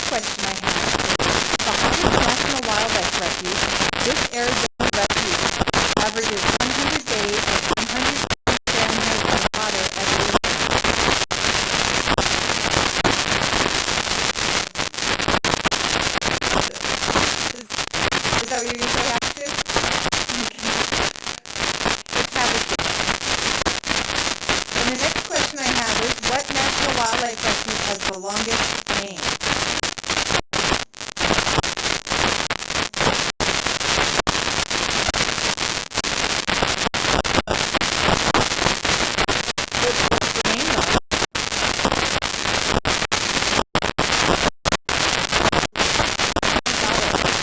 question I have is, the Harvard National Wildlife Refuge, this Arizona refuge, averages 100 days of 100 Fahrenheit of water every year. Is that what you're going to say, Ashley? Okay. Let's have it there. And the next question I have is, what National Wildlife Refuge has the longest name? What's the name of?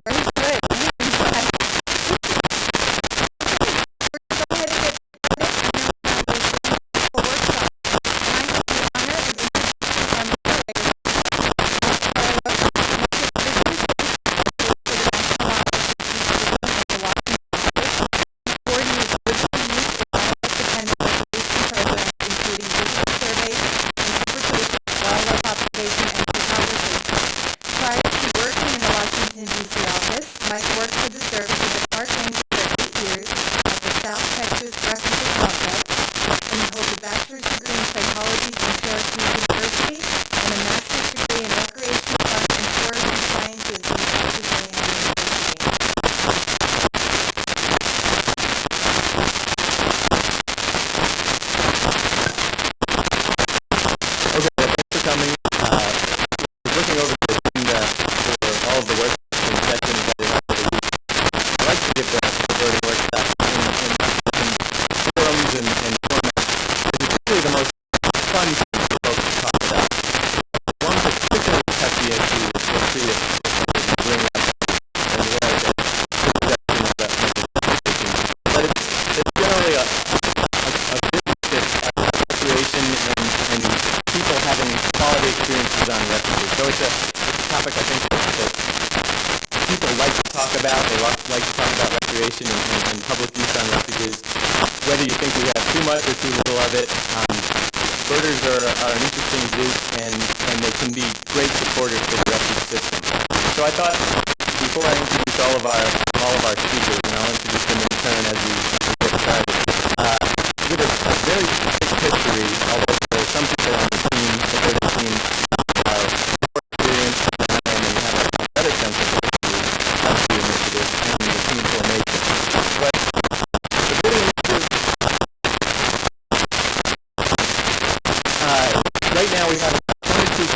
Very good. We're going to go ahead and get started, and then we'll have a workshop. And I have the honor of introducing our moderator, Carlo, for the National Wildlife Refuge System of the Washington State, coordinates digital youth and wildlife dependent recreation programs, including digital surveys, interpretation, wildlife observation, and photography. Prior to working in the Washington, D.C. office, Mike worked for the service as a park ranger for 8 years at the South Texas Refuge Complex, and he holds a bachelor's degree in psychology from Syracuse University and a master's degree in recreation, park, and tourism sciences from Texas A&M University. Okay, well, thanks for coming. Looking over the agenda for all of the workshops and sessions that we have for the week, I like to give the birding workshop in forums and formats. It's usually the most fun thing for folks to talk about. One particularly touchy issue, we'll see if we can bring up and what I get suggestion of that conversation. But it's generally a business recreation and people having quality experiences on refuges. So it's a topic I think that people like to talk about. They like to talk about recreation and public use on refuges. Whether you think we have too much or too little of it, birders are an interesting group and they can be great supporters for the refuge system. So I thought before I introduce all of our speakers, and I'll introduce them in turn as we get started, give a very quick history, although there are some people on the team, the birding team, are more experienced than I am and have a better sense of the history of the initiative and the team formation. But the birding initiative, right now we have 22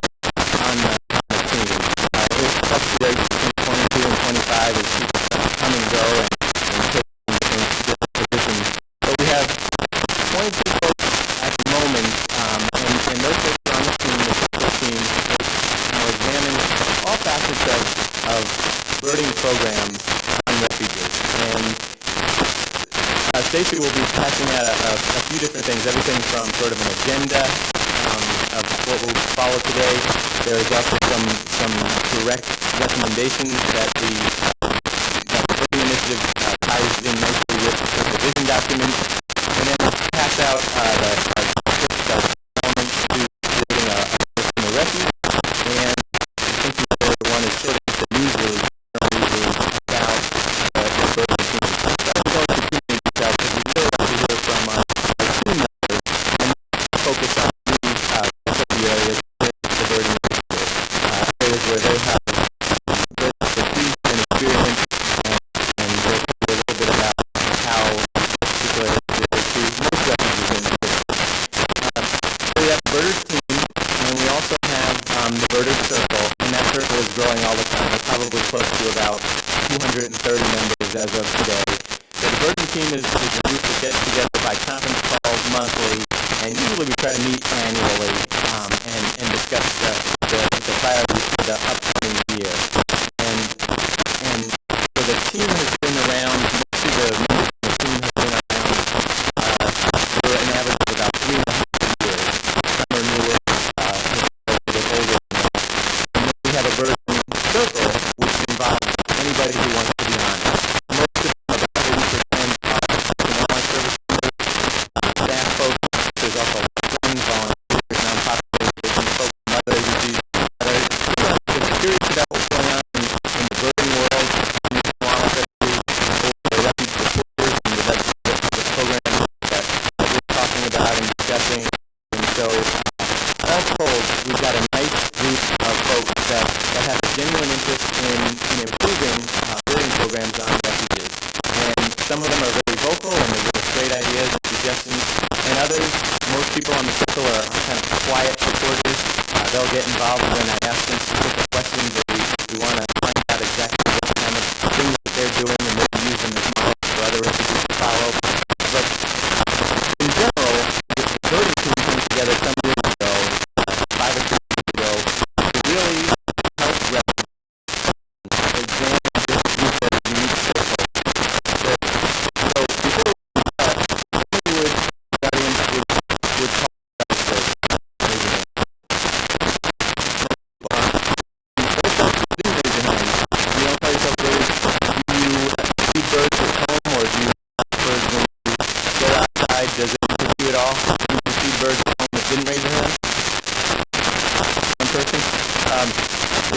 on the team. It will fluctuate between 22 and 25 as people come and go and take in different positions. But we have 22 folks at the moment, and those folks are on the team, the technical team, now examine all facets of birding programs on refuges. And Stacy will be passing out a few different things, everything from sort of an agenda of what we'll follow today. There is also some direct recommendations that the birding initiative ties in nicely with the vision document. And then we'll pass out the elements to creating a personal refuge. And I think the other one is sort of the news release about the birding team. So I'm going to too many details because we really like to hear from our team members and focus on the areas in the birding initiative, areas where they have great expertise and experience, and we'll tell you a little bit about how particular areas to most refuges in the city. So we have the birders team, and we also have the birders circle, and that circle is growing all the time. We're probably close to about 230 members as of today. So the birding team is a group that gets together by conference calls monthly, and usually we try to meet annually and discuss the priorities for the upcoming year. And so the team has been around, most of the members of the team have been around for an average of about 3.5 years. Some are newer, a bit older than that. And then we have a birding circle, which involves anybody who wants to be on it. Most of them, about 80%, are that have a genuine interest in improving birding programs on refuges. And some of them are very vocal and they give us great ideas and suggestions, and others, most people on the circle are kind of quiet supporters. They'll get involved when I ask them specific questions, or we want to find out exactly what kind of things that they're doing and maybe use them as models for other refugees to follow. But in general, the birding team came together some years ago, 5 or 6 years ago, to really help refugees examine this group of unique stakeholders. So before we start, Hollywood Guardians would call does it interest you at all? You can see birds at home that didn't raise their hand? One person?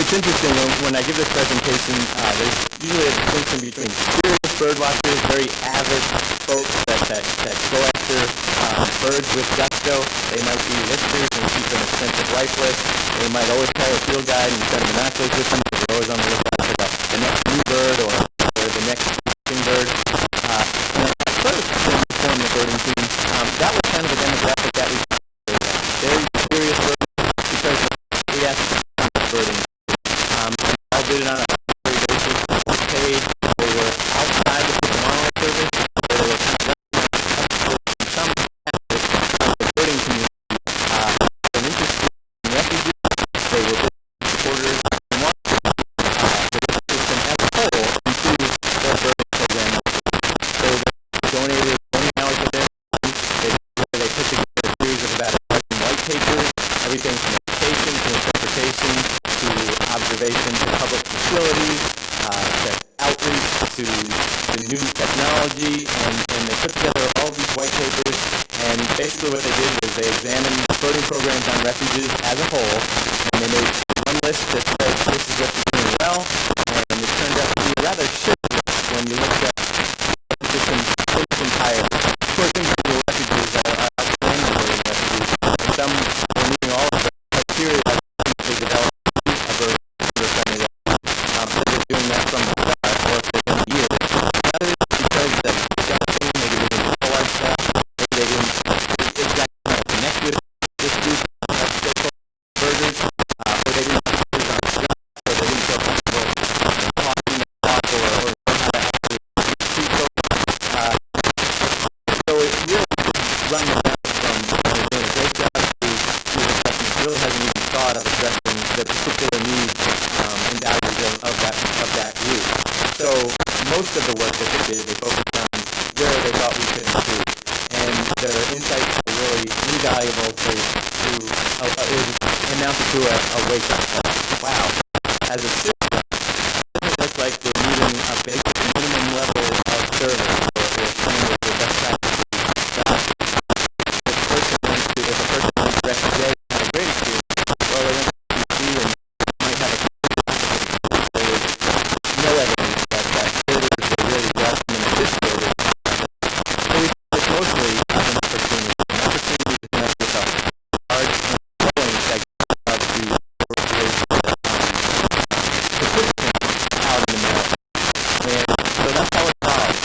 It's interesting, when I give this presentation, there's usually a distinction between serious bird watchers, very avid folks that go after birds with gusto. They might be listers and keep an extensive life list. They might always carry a field guide and set binoculars with them, because they're always on the lookout for the next new bird or the next interesting bird. And at first, when we formed the birding team, that was kind of the demographic that we found. Very serious birders, because we asked birding. We all did it on a temporary basis. They were paid. They were outside the wildlife service. They were some of the birding community. An interest in refugees. They were supporters and wanted the system as a whole improve their birding program. So they donated 20 hours of their time. They put together a series of about 11 white papers, everything from education to interpretation to observation to public facilities, to outreach to new technology, and they put together all these white papers, and basically what they did was they examined birding programs on refuges as a whole, and they made one list that said this is what you're doing well, and it turned out to be a rather shit list when you look at the system entire. Of course, individual refuges are outstanding birding refuges, and some are meeting all of the criteria that they develop a bird-friendly refuge. So they're doing that from the start, or if they've been years. Others, because of staffing, maybe they didn't know our staff, maybe they didn't exactly connect with this group of stakeholder birders, or they didn't have birders on staff, or they didn't feel comfortable talking to talk or how to actually treat folks. So it really run the gamut from doing a great job to the person who really hasn't even thought of addressing the particular needs and values of that group. So most of the work that they did, they focused on where they thought we could improve. And their insights were really invaluable to it was amounted to a wake-up call. Wow, as a system, it looks like we're meeting a basic minimum level of service or standard or best practices. If a person went to Refuge and had a great experience, well, they went to PC and might have a there was no evidence that birders were really welcome in this building. So we think it's mostly an opportunity to connect with a large and growing segment of the participants out in America. And so that's how it evolved.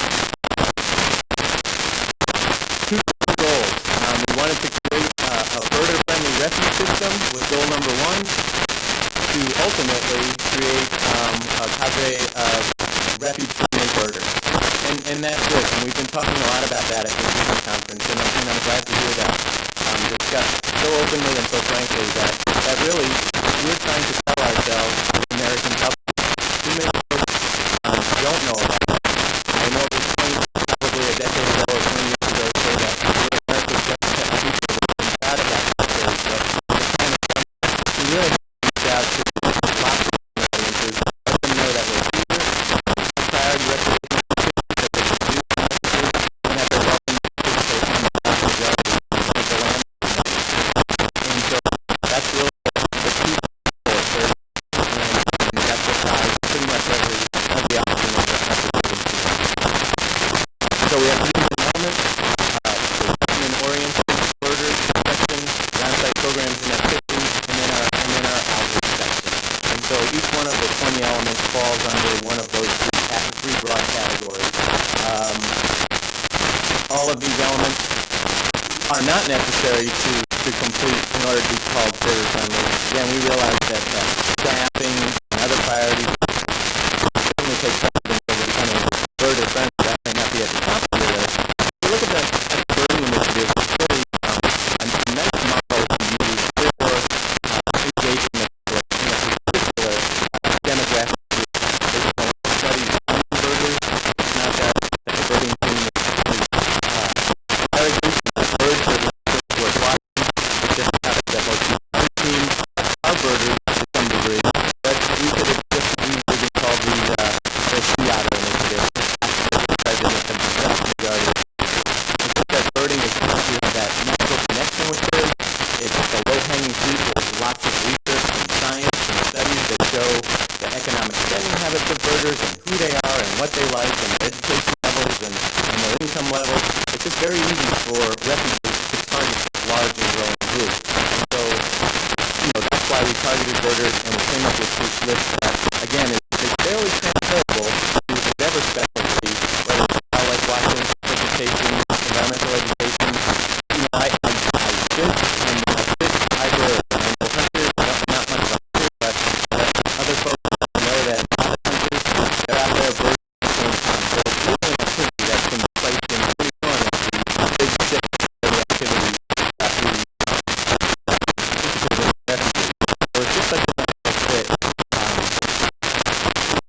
Two goals. We wanted to create a birder-friendly refuge system with goal number 1, to ultimately create a cadre of refuge-friendly birders. And that's good. And we've been talking a lot about that at the Refuge conference, and I'm glad to hear that discussed so openly and so frankly that really we're trying to tell ourselves, the American public, too many folks don't know about it. I know it was probably a decade ago or 20 years ago, so that America just kept people out of that country, but it's kind of we really have to reach out to lots of audiences, let them know that we're here, priority recognition, that they can do messages, and that they're welcome to participate on the yard of the land. And so that's really the key. so each one of the 20 elements falls under one of those three broad categories. All of these elements are not necessary to complete in order to be called birder friendly. Again, we realize that staffing and other priorities certainly take precedence over becoming birder friendly. That may not be at the top of your list. If you look at the birding initiative, it's really a nice model to use for engagement with in a particular demographic group. Based on studies on birders, it's not that the birding team is irrigation of birds are the first worth watching. It just happens that most of our teams are birders to some degree, but we could have just as easily called the sea otter initiative. Because birding is that natural connection with birds. It's the low-hanging fruit. There's lots of research and science and studies that show the economic spending habits of birders and who they are and what they like and their education levels and their income levels. It's just very easy for refugees to target large and growing groups. And so, that's why we targeted birders and we came up with this list that, again, is fairly transferable to whatever specialty, whether it's wildlife watching, vegetation, environmental education. I fit either an animal hunter, not much of a hunter, but other folks know that a lot of hunters, they're out there birding at the same time. So it's really an activity that can be placed in pretty one of the big six activities so it's just such a nice fit.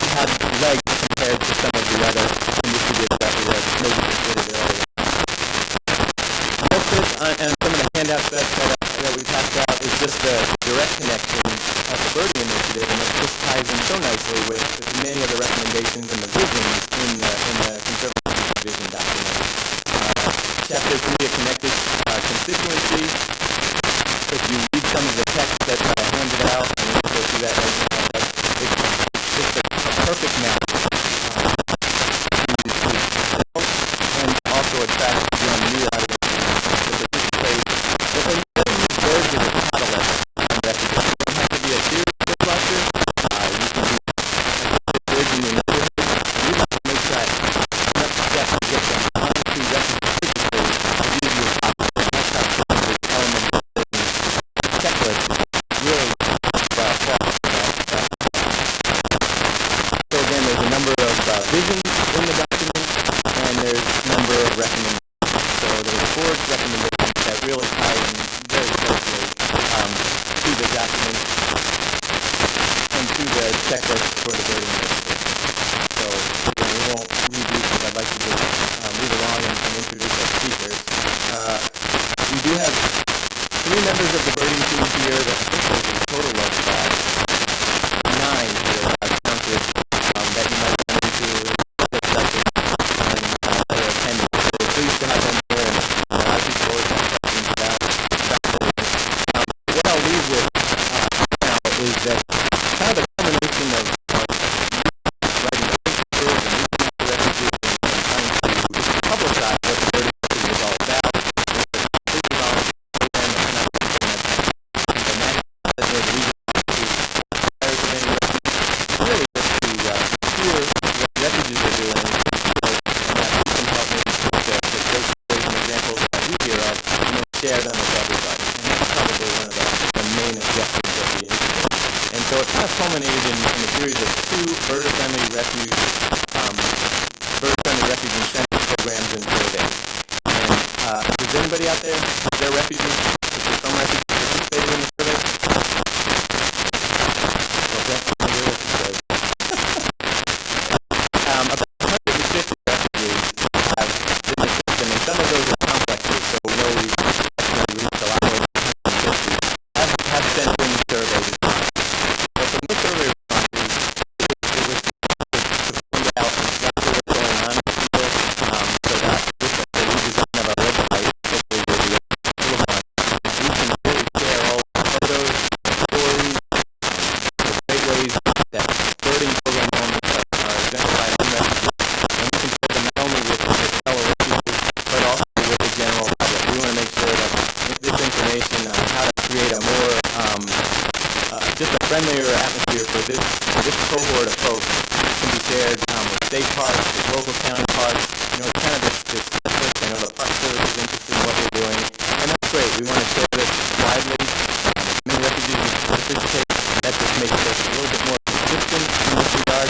Had legs compared to some of the other initiatives that we had maybe considered earlier. Most of this, and some of the handouts that we talked about is just the direct connection of the birding initiative, and it just ties in so nicely with many of the recommendations and the visions in the Conservancy vision document. Chapter 3, a connected constituency. If you read some of the text that's handed out, and we'll go through that right now, but it's just a perfect map and also attract new audiences to participate. But when you really use birds as a catalyst on refugees, you don't have to be a serious bird watcher. You can be a bird in your neighborhood. You have to make that enough step to get them onto refugee services to give you a option. That's how the element of the checklist really falls for that. So again, there's a number of visions in the document, and there's a number of recommendations. So there's 4 recommendations that really tie in very closely to the document and to the checklist for the birding initiative. So again, we won't read these because I'd like to just read along and introduce our speakers. We do have 3 members of the birding team here. I think there's a total of 9 here I've counted that you might run into this session and that are attending. So we're pleased to have them here, and a lot of people always have questions about birding. What I'll leave with now is that kind of the combination of writing the papers and reaching out to refugees and trying to just publicize what the birding initiative is all about. It's a completely volunteer program. It's not something that's the national or the regional really just to hear what refugees are doing, and that we can help maybe put the great stories and examples that we hear of, and then share them with everybody. And that's probably one of the main objectives of the initiative. And so it kind of culminated in a series of 2 birder-friendly refuge incentive programs and surveys. And if there's anybody out there, is there refugees? Is there some refugees participating in the survey? Well, that's what you said. About 150 refugees have been in the system, and some of those are complexes, so we know we've reached a lot more than 150. Have sent in surveys. But from this survey responses, it was to find out exactly what's going on with people, so that with the redesign of our website, hopefully we'll be able to friendlier atmosphere for this cohort of folks can be shared with state parks, with local county parks. It's kind of this list. I know the Park Service is interested in what we're doing, and that's great. We want to share this widely. As many refugees participate, that just makes us a little bit more consistent in this regard.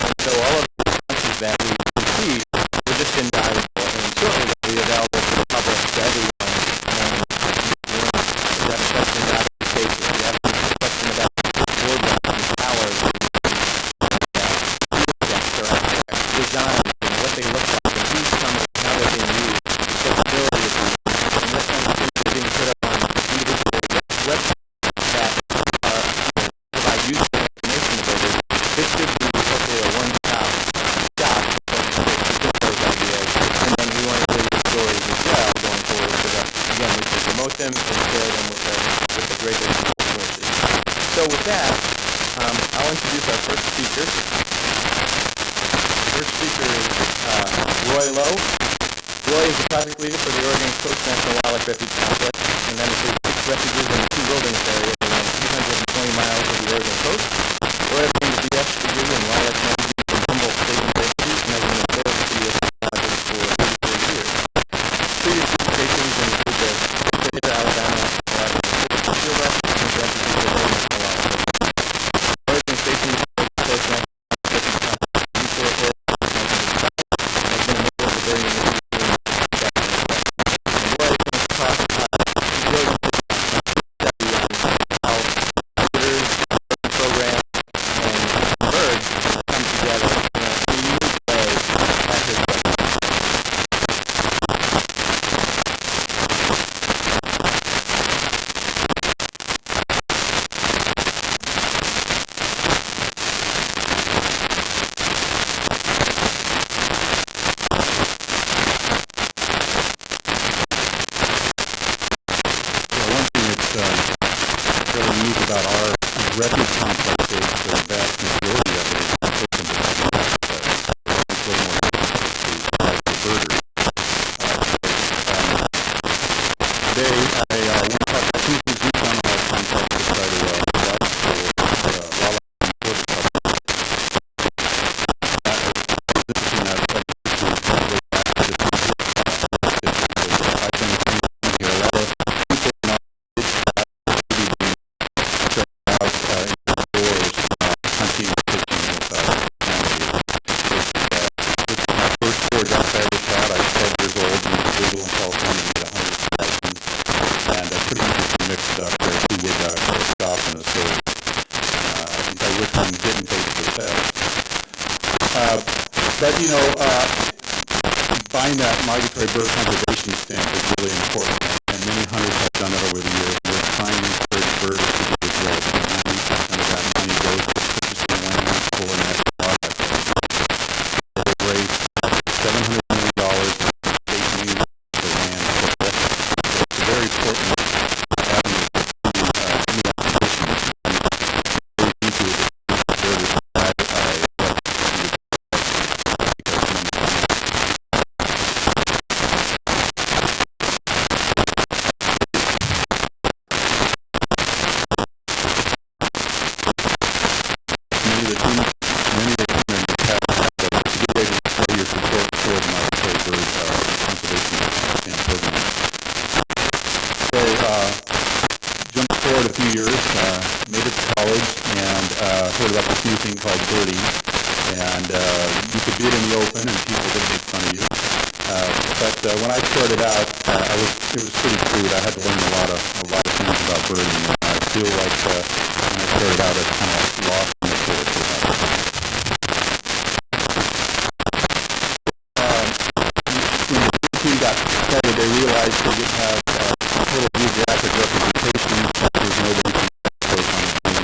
And so all of the responses that we receive were just invaluable, and shortly they'll be available to the public, to everyone. And if you have a question about education, if you have a question about board documents, hours, are out there, designs, and what they look like, and who's coming, how they're being used, accessibility of them, and what kinds of things are being put up on individual websites that provide useful information about it. This should be hopefully a one-stop shop for folks to get those ideas, and then we want to hear your stories as well going forward so that, again, we can promote them and share them with the greater sources. So with that, I'll introduce our first speaker. First speaker is Lowe. Roy is the project leader for the Oregon Coast National Wildlife Refuge Complex, and that includes 6 refuges in the 2 wilderness areas along 320 miles of the Oregon coast. Roy obtained a BS degree in wildlife management from Humboldt State University and has been employed with the U.S. Biologist for 34 years. Previous presentations include the state of Alabama field office and refuges of Oregon National Wildlife Refuge. Roy has been stationed with the Coast National refuge complexes, the vast majority of it is open to public access. It's a little more difficult to private birders. Today, I want to talk about 2 things we've done on our complex to try to provide for wildlife and border coverage. Visiting that subject is way back to the I've been here. A lot of people now hunting and fishing with family. This is my first sport duck I ever shot. I was 12 years old and was able in California to get 100,000. And pretty much just mixed up. There are 2 wood ducks, a stop and a sword. By which I'm getting paid for the test. But buying that migratory bird conservation stamp is really important. And many hunters have done it over the years. We're trying to encourage birders to do as well. 90% of that money goes to purchasing land for national wildlife refuge. They've raised $700 million in state news for land for this. So it's a very important avenue for new acquisitions. And into it, birders a few years, made it to college, and heard about this new thing called birding. And you could do it in the open, and people didn't make fun of you. But when I started out, it was pretty crude. I had to learn a lot of things about birding, and I feel like when I started out, I kind of lost in the course of that. When the team got started, they realized they didn't have total geographic representation. There's nobody from the coast on the team.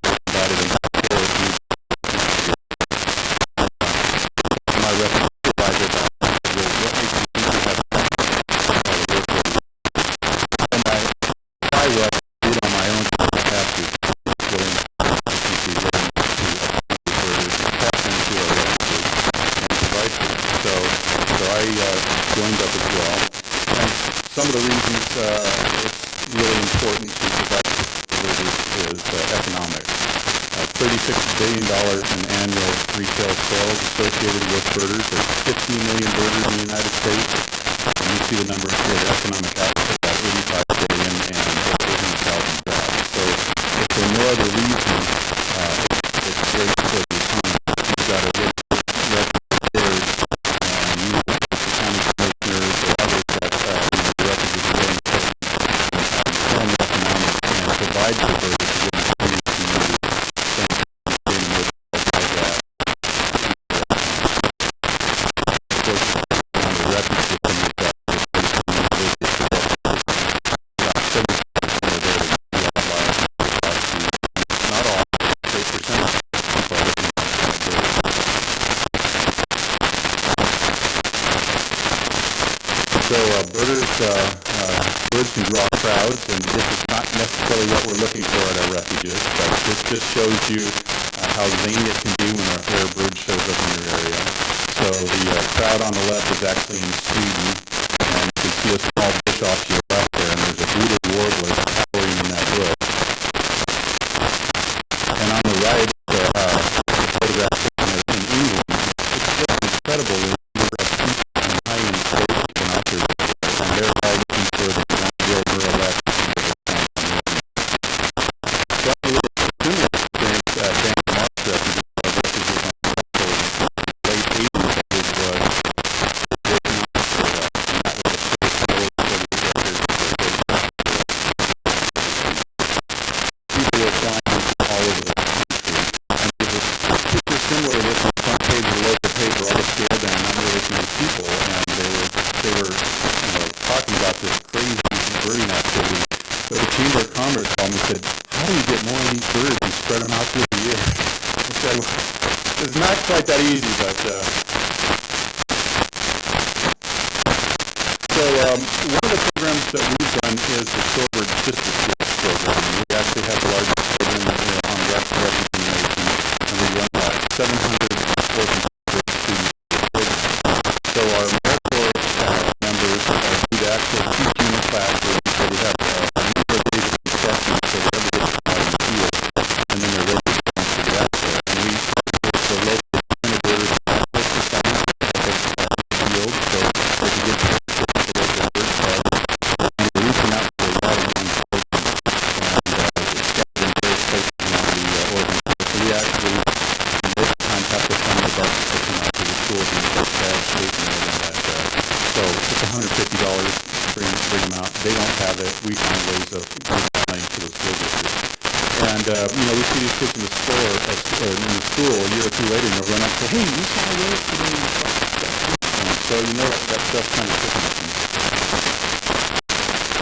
Provided an authority. My reference supervisor about what makes you think you have to work with. And I was did on my own because I have to. It's really important to learn to birders and tap into our refuges and provide for them. So I joined up as well. And some of the reasons it's really important to provide for birders is economic. $36 billion in annual retail sales associated with birders. There's 15 million birders in the United States. And you see the numbers here, the economic output, about 85 billion and 800,000 jobs. So if for no other reason, it's great for the economy. You've got a good record prepared, and you, the county commissioners or others that, the refuge is really important in economics and provide for birders to get in the community. Birds can draw crowds, and this is not necessarily what we're looking for at our refuges, but this just shows you how zany it can be when a rare bird shows up in your area. So the crowd on the left is actually in Sweden, and you can see a small bush off to your left there, and there's a bearded warbler towering in that bush. And on the right, the photograph in England, it's just incredible the number of people and high-end birds and out there, and they're all looking for the quite that easy, but one of the programs that we've done is the Shorebird Sister Schools program. We actually have the largest program on the refuge in the nation, and we run 700 orphan students program. So our AmeriCorps members do the actual teaching in the classroom, so we have a number of days of instruction so that everybody gets out in the field, and then they're ready to sponsor the outfit. And we the local they don't have it. We find ways of applying to the school district. And, we see these kids in the store, in the school a year or two later, and they'll run up and say, hey, we saw a race today. And so, that stuff kind of picking up.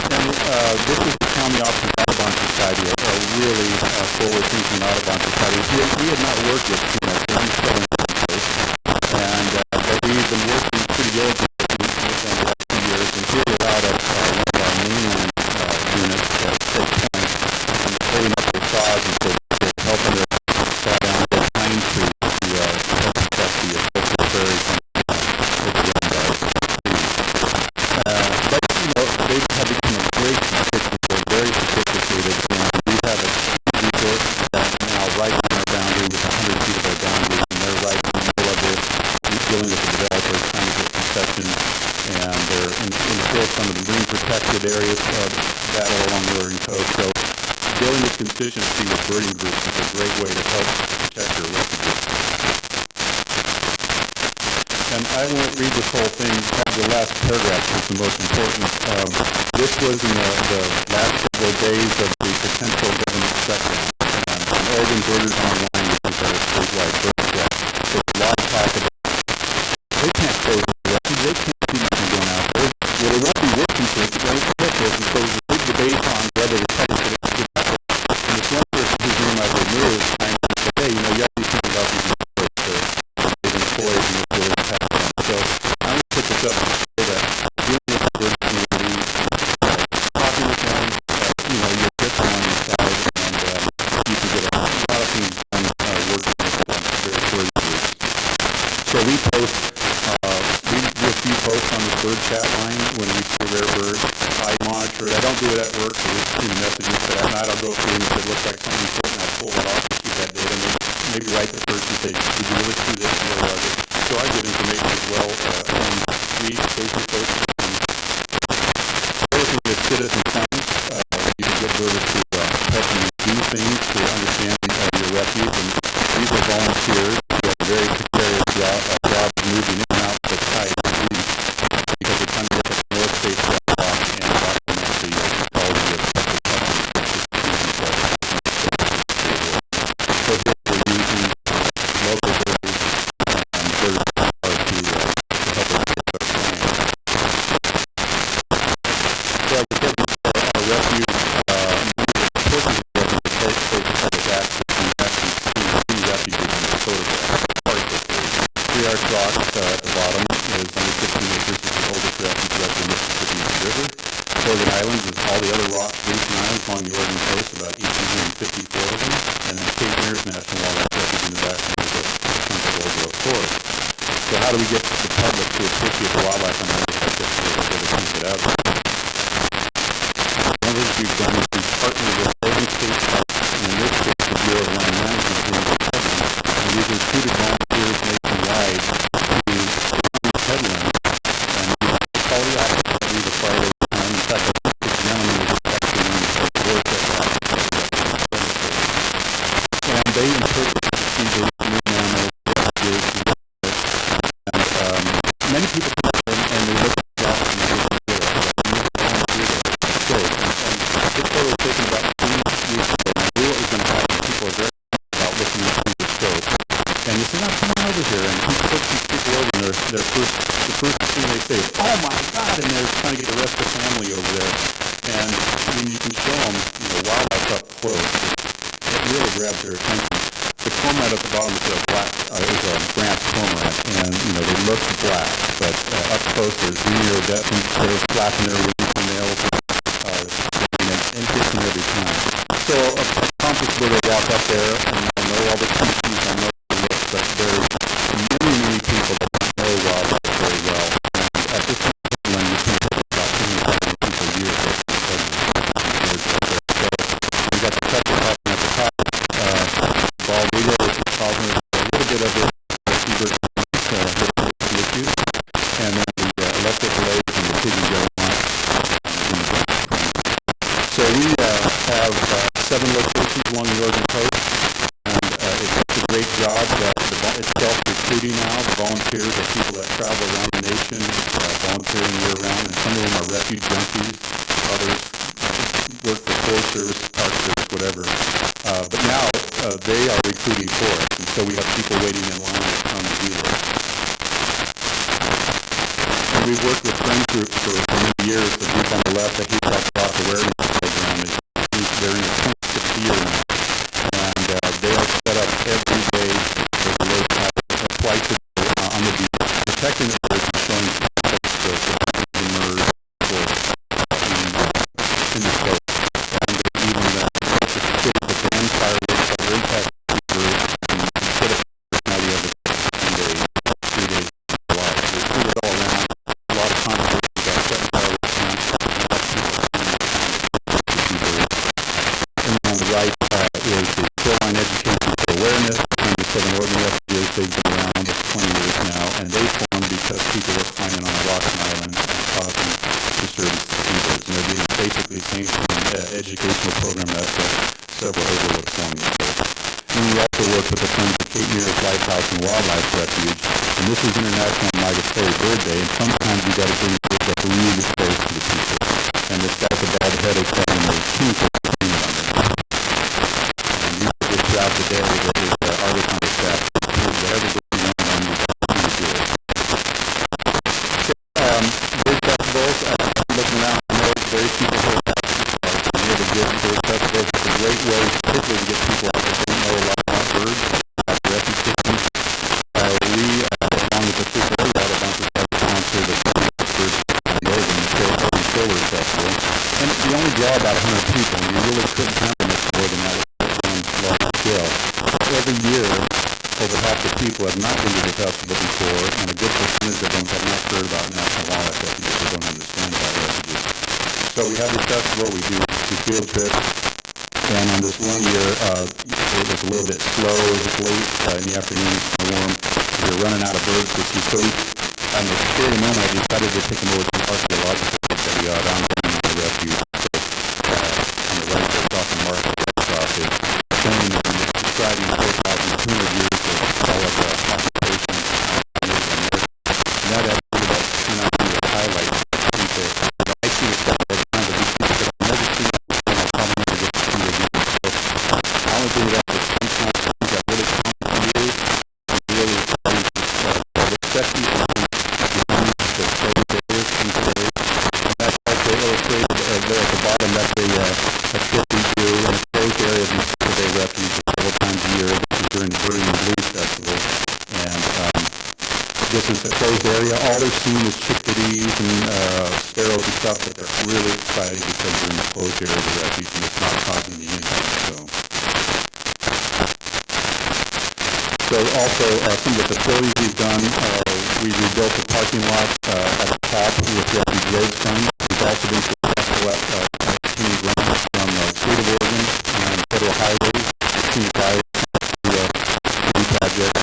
And this is the County Option Audubon Society, a really forward-thinking Audubon Society. We had not worked with too much. We're on the southern coast. And but we've been working pretty diligently with them the last few years. And here we're out of one of our mainland units at State Point, and they're pulling up their saws, and so they're helping to saw down the pine trees to help protect the coastal prairie from overrun by trees. But, they have become a great competition. They're very sophisticated, and we have a resource that now right on our boundary with 100 feet of our boundary, and they're right in the middle of it, dealing with the developers, trying to get concessions, and they're in the forest some of the marine protected areas that all along the Oregon coast. So dealing with constituency with birding groups is a great way to help protect your refuges. And I won't read this whole thing. The last paragraph is the most important. This was in the last several days of the potential government shutdown. And Oregon Birders Online, which is our statewide bird threat, there's a lot of talk about they can't close the refuge. They can't keep nothing going out there. Well, they won't be working for it. They don't protect it. And so there's a big debate on whether to touch it. And this one person whose name I've removed, and said, hey, you have to be thinking about these employees and the really impact them. So I'm going to put this up to say that dealing with the bird community, talking with them, you get them on your side, and you can get a lot of things done working with them very courageously. So we post, we do a few posts on the bird chat line when we see rare birds. I monitor it. I don't do it at work, so we see the messages, but at night I'll go through and if it looks like something's important, I'll pull it off and keep that data. say, did you really see this? Where was it? So I get information as well from three safety folks. We're looking at citizen science. You can get birders to help you do things to understand your refuge. And these are volunteers who have a very precarious job of moving in and out the site because they're trying to look at the North Face rock and document the ecology of the so here we're using local birders and bird power to help us get our plan. So as I said before, our refuge, portions of the refuge are public access, and you actually see refuges in the photograph. Three Arch Rock at the bottom is under 15 acres. It's the oldest refuge west of the Mississippi River. Oregon Islands is all the other rock basin islands along the Oregon coast, about 1,854 of them. And then Cape Mears National Wildlife Refuge in the back of the central old-growth forest. So how do we get the public to appreciate the wildlife on our refuge so they can get out of it? One of the things we've done is we've partnered with Oregon State Parks, and in this case the Bureau of Land Management here in Headland, and we've recruited volunteers nationwide to Headland, and the quality office that we've acquired over time. In fact, I think this gentleman was actually in the board that and they interpret procedures, new mammals, refuges, and many people come in and they look at the jobs and they volunteer there. So, this photo was taken about 3 weeks ago, and I knew what was going to happen. People are very about looking through the scope. And they say, "Now come on over here," and he puts these people over, and the first thing they say is, "Oh my God!" And they're trying to get the rest of the family over there. And when you can show them, wildlife up close, it really grabs their attention. The cormorant at the bottom is a branch cormorant, and they look black, but up close they're green iridescent, they're flapping their wings and nails, and hits them every time. So a accomplished bird will walk up there, and I know all the species, I know the list, but there's many people that don't know wildlife very well. And at this point, when you can hit about 2,000 people a year, so we got the pepper popping at the top. Bald eagle, which is causing a little bit of a fever issue, and then the electric blades and the pigeon jellyfish. So we have 7 locations along the Oregon coast, and it's a great job. It's self-recruiting now. The volunteers are people that travel around the nation, volunteering year-round, and some of them are refuge junkies. Others work for Forest Service, Park Service, whatever. But now they are recruiting for us, and so we have people waiting in line to come and do this. And we've worked with friend groups for many years. The group on the left, the Heat Rock Awareness Program, they're in their 26th year now, and they are set up every day with a low tide, twice a day on the beach, protecting the birds and showing the MERS in the coast. And even the band fireworks that are impacting the birds, and instead of now we have the 3 days July. So we put it all around. A lot of controversy about setting fireworks down. And on the right is the shoreline education for awareness. And the Southern Oregon Refuge, they've been around for 20 years now, and they formed because people were climbing on a rock island and causing disturbance to seabirds. And they basically came from an educational program that several overlooks along the coast. And we also work with the Friends of Cape Mears Lighthouse and Wildlife Refuge. And this is International Migratory Bird Day, and sometimes you got to bring birds up really close to the people. And this guy's a bald-headed one, and there's 2 on there. And these are just throughout the day that is artist on the staff. Whatever they want on, you do it. Bird festivals, looking around, I know very few people have near the good bird festivals. It's a great way, particularly to get people out that don't know a lot about birds, about the refuge systems. We, along with the Flisa area out of Bounces, have sponsored the bird Lowe and the Solar Festival. And we only draw about 100 people, and we really couldn't handle much more than that on large scale. Every year, over half the people have not been to the festival before, and a good percentage of them have not heard about national wildlife refuges. They don't understand about refuges. So we have this festival, we do field trips, And on this one year, it was a little bit slow. It was late in the afternoon, kind of warm. We were running out of birds to see. So on the spur of the moment, I decided to take them over to the archaeological site that we are on the refuge. So, on the right there, off the market, off is showing them, it's describing 4,200 years of solid occupation in Native America. And that actually turned out to be a highlight for people. I see the stuff all the time, but these people that I've never seen it, and I'll probably never get to see it again. So I only do that for sometimes things that really count for you, and really exciting to especially when you use the closed areas these days. And that's also illustrated there at the bottom. That's a trip we do in a closed area of the Bay Refuge several times a year. This is during the Ballroom D festival. And this is a closed area. All they're seeing is chickadees and sparrows and stuff, but they're really excited because they're in the closed area of the refuge and it's not causing the impact. So also some of the facilities we've done, we rebuilt the parking lot at the top with Refuge Road Fund. We've also been successful at obtaining grants from the state of Oregon and federal highways, between projects,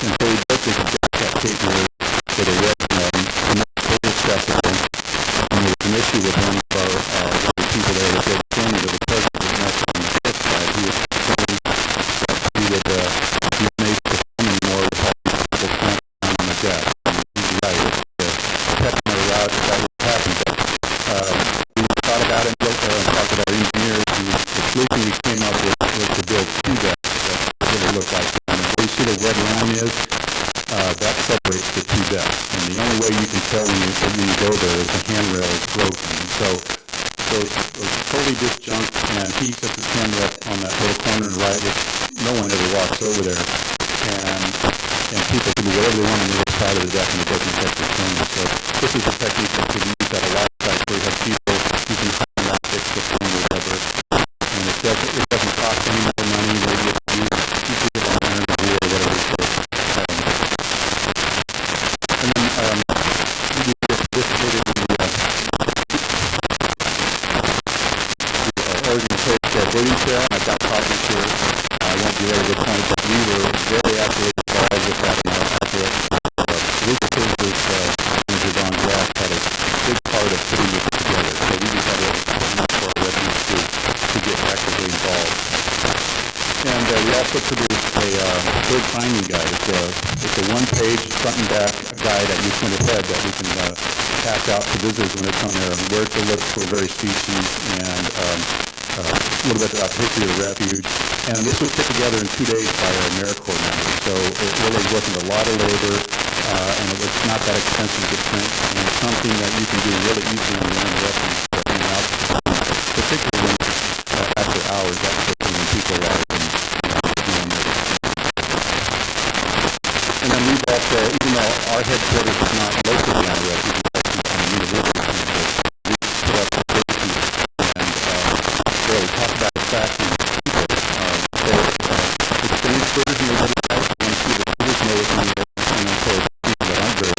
and so we built this at Cape Road for the web Police Festival. And there was an issue with one of the people there that did filming of the president was not on the flip side. He was saying that he would be made to film anymore with all these people clamped down on the deck. And he's right, it's kept my route if that would happen. But we thought about it and built and talked with our engineers. The solution we came up with was to build two decks that really look like them. And where you see the red line is, that separates the two decks. And the only way you can tell when you go there is the handrail is broken. And so it's totally disjunct, and he puts his camera up on that little corner and right, which no one ever walks over there. And people can do whatever they want on the other side of the deck, and it doesn't affect the camera. So this is a technique that can be used at a lot of sites where you have people who can hide that fix the phone or whatever. And it doesn't cost any more money than you have to use people on there in the war or whatever. So, and then we participated in the Oregon Coast Birding Trail, and I've got copies here. I won't be able to point, but we were very accurately involved with that and accurate. Lucas Manager Don Graff had a big part of putting this together, so we just had a for our refuge to get actively involved. And we also produced a bird finding guide. It's a one-page front and back guide at each one ahead that we can pass out to visitors when they come there, and where to look for various species, and a little bit about the history of the refuge. And this was put together in 2 days by our AmeriCorps members, so it really wasn't a lot of labor, and it was not that expensive to print, and it's something that you can do really easily on your own refuge, particularly after hours. That's when people arrive and and then we've also, even though our headquarters is not located on the refuge, it's actually on the university campus, we put up a station and really talk about attracting people. So it's been encouraging everybody else to want to see the schools know what's on there, and of course people that aren't very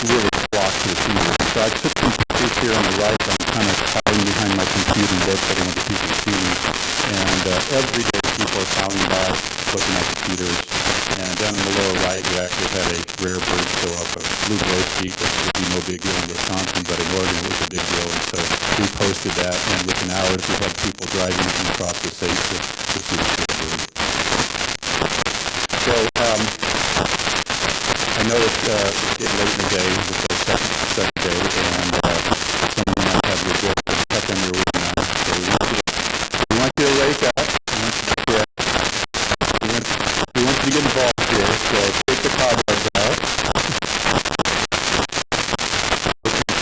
really flock to the scenery. So I took some pictures here on the right. I'm kind of hiding behind my computer and both so I don't want the people to see me. And every day people are filing by, looking at computers. And down in the lower right, we actually had a rare bird show up, a blue grosbeak, which would be no big deal in Wisconsin, but in Oregon it was a big deal. And so we posted that, and within hours we had people driving from across the state to see the bird. So I know it's getting late in the day, it's the second day, and someone might have your book tucked under your wing now. So we want you to wake up. We want you to get involved here, so take the cobwebs out.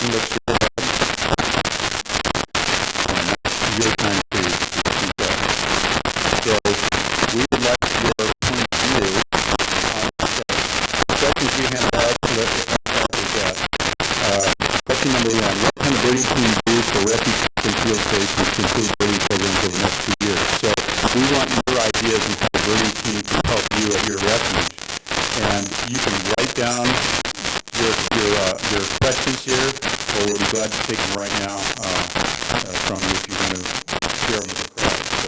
Look to your head. And your time to speak up. So we would like your point of view on the questions we hand out so that question number one, what kind of birding can you do for refuge and field stations to improve birding programs over the next 2 years? So we want your ideas on how the birding team can help you at your refuge. And you can write down your questions here, or we'll be glad to take them right now from you if you want to share them with the crowd.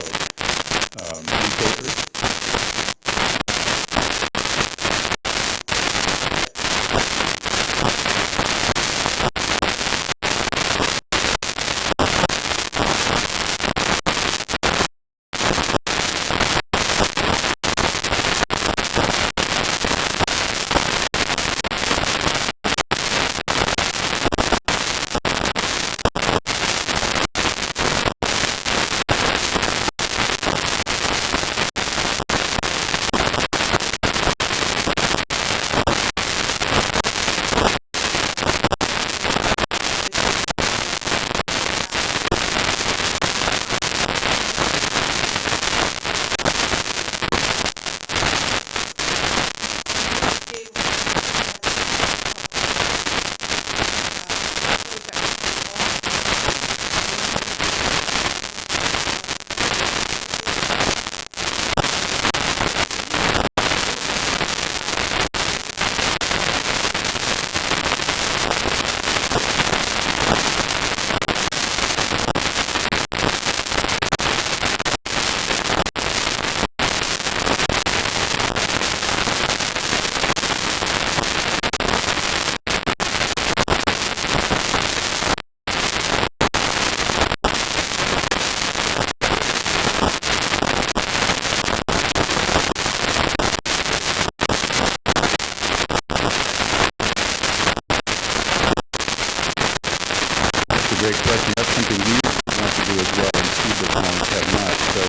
a great question. That's something we want to do as well, and see the towns have not. So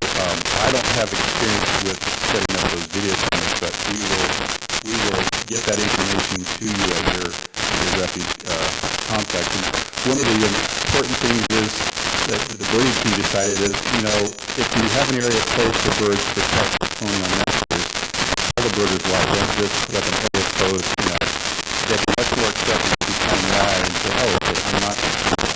I don't have experience with setting up those video cameras, but we will get that information to you at your refuge complex. And one of the important things is that the birding team decided is, if you have an area closed for birds to protect only on nesters, all the birders like, don't just put up an area closed, get much more acceptance to come wide and say, oh, okay, I'm not going to do that.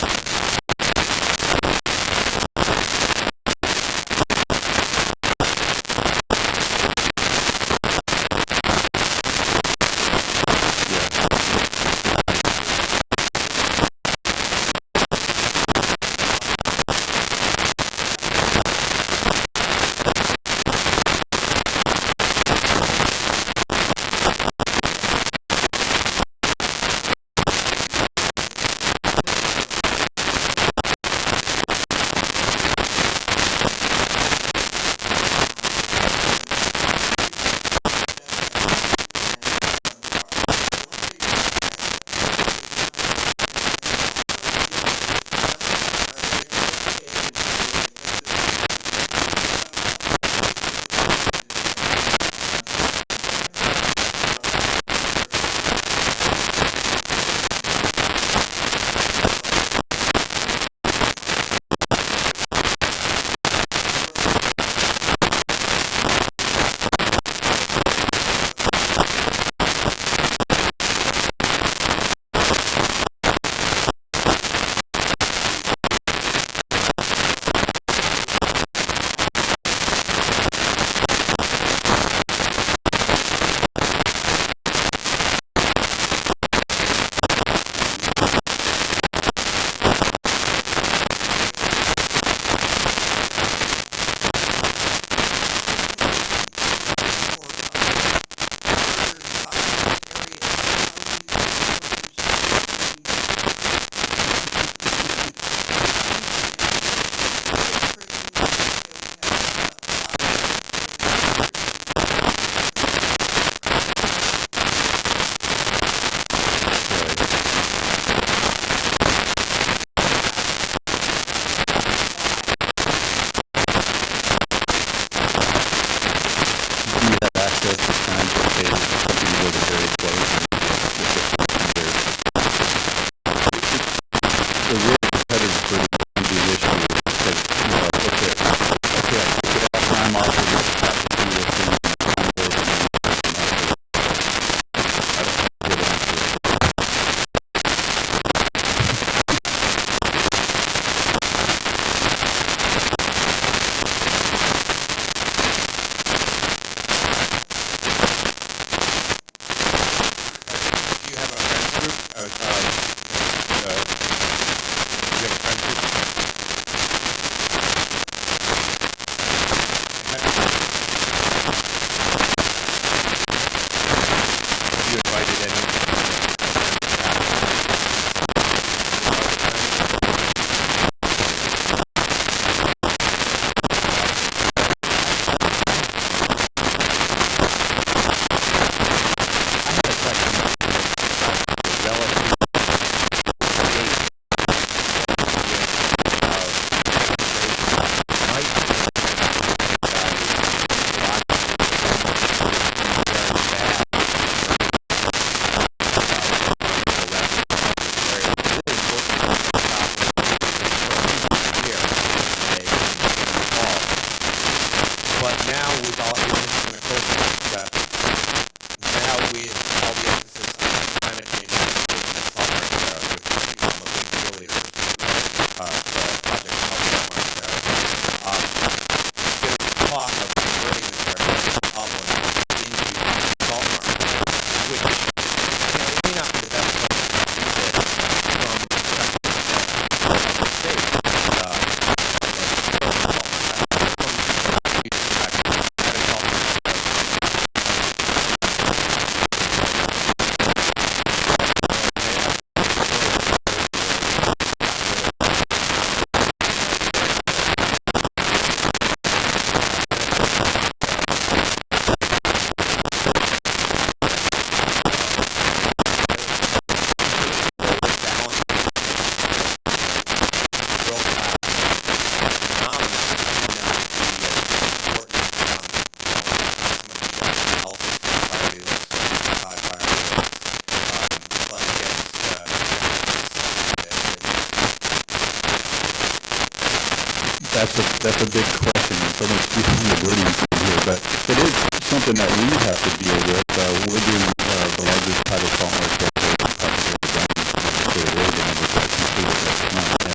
that's a big question. So much behind the birding thing here, but it is something that we have to deal with. We're doing the largest tidal saltwater calculation project ever done in the state of Oregon, and we're completed last month. And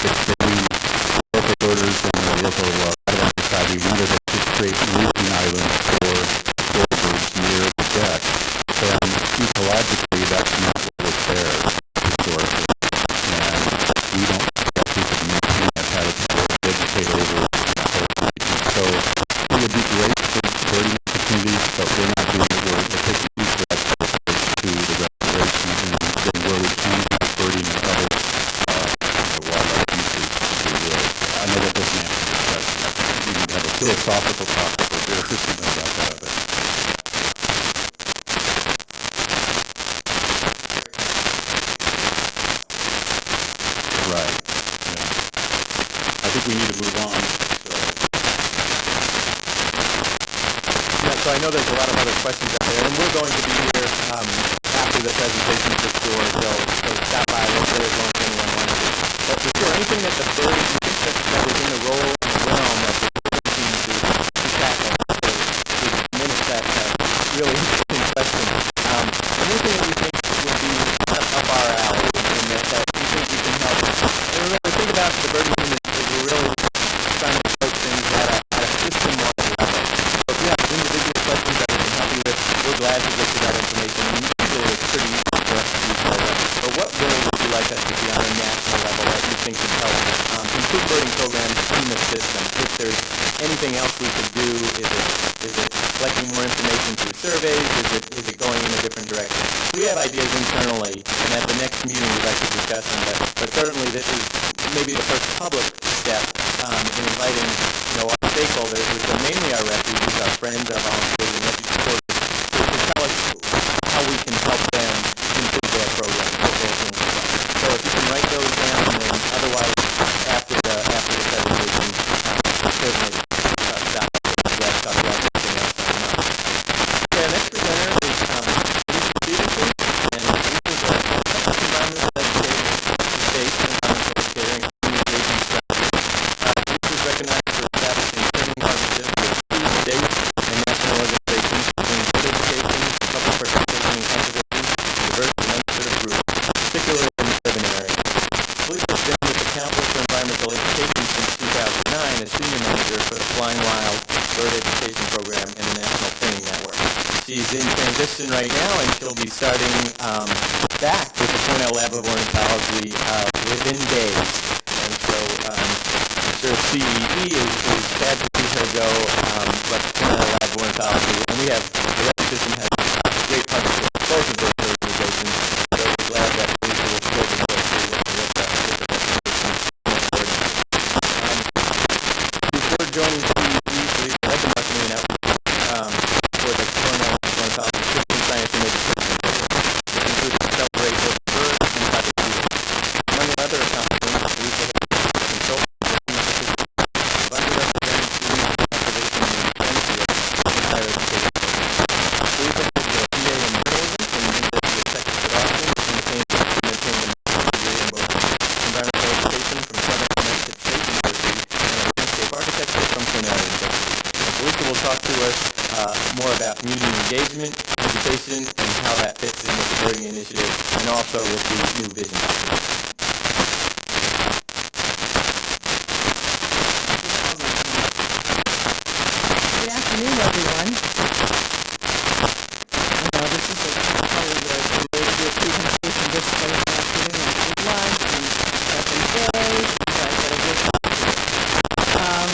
it's been local birders and the local Audubon Society wanted us to create roosting islands for birds near the deck, and ecologically that's not what was there historically, and we don't expect people to maintain that habitat or vegetate over that whole region. So it would be great for birding opportunities, but we're not doing it. We're taking each of that to the restoration, and then where we can have birding and other wildlife uses, we will. I know that doesn't answer the question. We need to have a philosophical talk over here or something about that. But right. Yeah. I think we need to move on. Yeah, so I know there's a lot of other questions out there, and we're going to be here after the presentation for sure, so stop by, we'll say as long as anyone wants to. But for sure, anything that the bird, you think that was in the role and the realm that the bird team to tackle, to diminish that really interesting question. Anything that you think would be up our alley, and that you think we can help. And remember, think about the birding team as we're really trying to approach things at a system-wide level. So if you have individual questions that we can help you with, we're glad to get you that information. And usually it's pretty easy for us to do so. But what really would you like us to be on a national level that you think could help improve birding programs in the system? If there's anything else we could do, is it collecting more information through surveys? Is it going in a different direction? We have ideas internally, and at the next meeting we'd like to discuss them. But certainly this is maybe the first public step in inviting our stakeholders, which are mainly our refugees, our friends, our volunteers, and refugee supporters, to tell us how we can help them improve their program, what they're doing. So if you can write those down, and then otherwise after the presentation, certainly stop and talk about anything else on the mind. Okay, our next presenter is Stevenson, and Flisa's a public environmental educator, state environmental educator, and community engagement strategist. Flisa's recognized for establishing training partnerships with two state and national organizations in bird education, public participation in conservation, diverse and underserved groups, particularly in urban areas. Flisa's been with the Council for Environmental Education since 2009 as senior manager for the Flying Wild Bird Education Program and the National Training Network. She's in transition right now, and she'll be starting back with the Cornell Lab of Ornithology within days. And so I'm sure CEE is sad to see her go, but Cornell Lab of Ornithology, and we have, the Refuge system has a great partnership with both of those organizations, so we're glad that Flisa will still be closely working with the Refuge system. Before joining CEE, Flisa led the marketing and outreach for the Cornell Lab of Ornithology Christian Science and Education program, which included Celebrate Both Birds and Private Schools. Among other accomplishments, Flisa has consulted of underrepresented students in conservation and STEM fields in higher education programs. Flisa holds a BA in journalism from the University of Texas at Austin, and obtained a master's degree in both environmental education from Southern Connecticut State University and landscape architecture from Cornell University. Flisa will talk to us more about community engagement, education, and how that fits in with the birding initiative, and also with the new vision document. Good afternoon, everyone. I know this is probably the way to do a presentation this late in the afternoon after lunch and second day. You guys had a good time.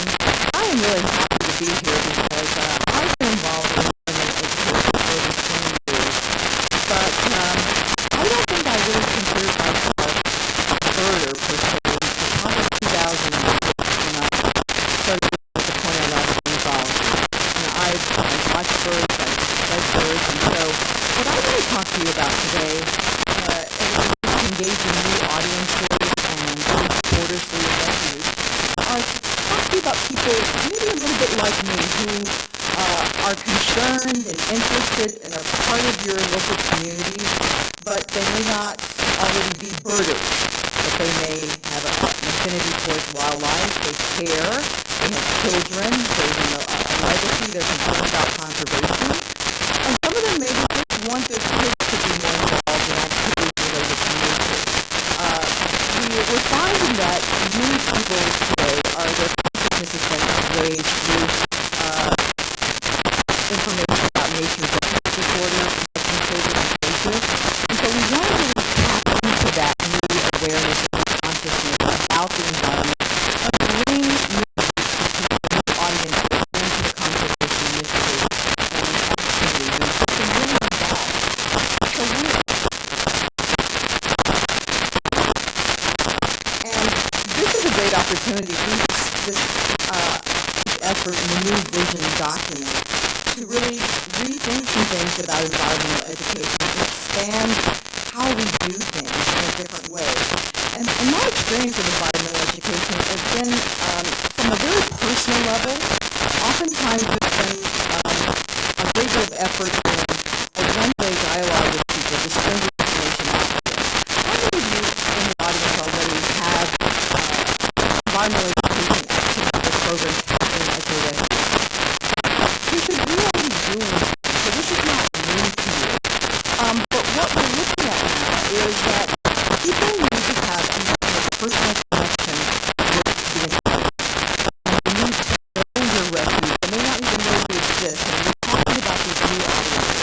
I am really happy to be here because I've been involved in environmental education for over 20 years, but I don't think I really considered myself a birder per se until probably 2006 when I started with the Cornell Lab of Ornithology. I watch birds, I study birds, and so what I want to talk to you about today, and engaging new audiences and bird supporters for your refuge, are to talk to you about people maybe a little bit like me who are concerned and interested and are part of your local community, but they may not already be birders, but they may have an affinity towards wildlife. They care, they have children, there's a legacy, they're concerned about conservation, and some of them maybe just want their kids to be more involved in activities related to nature. We're finding that many people today are their consciousness has been raised through information about nature disorders, children and nature. And so we want to really tap into that new awareness and consciousness about the environment and bring new audiences into the conservation initiatives and activities and to really involve. And this is a great opportunity through this effort in the new vision document to really rethink some things about environmental education and expand how we do things in a different way. And my experience with environmental education has been from a very personal level. Oftentimes it's been a great deal of effort in a one-way dialogue with people to send information out to them. How many of you in the audience already have environmental education activities or programs happening at your refuge? Because we are already doing this, so this is not new to you. But what we're looking at now is that people need to have a much more personal connection with the environment. And they need to know your refuge. They may not even know you exist. And we're talking about these new audiences,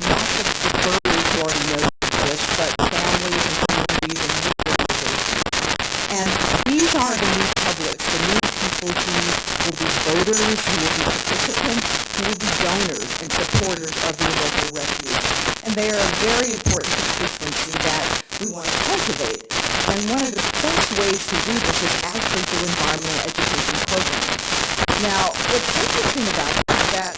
not just the birders who already know you exist, but families and communities and new organizations. And these are the new publics, the new people who will be voters, who will be participants, who will be donors and supporters of your local refuge. And they are a very important constituency that we want to cultivate. And one of the best ways to do this is actually through environmental education programs. Now, what's interesting about it is that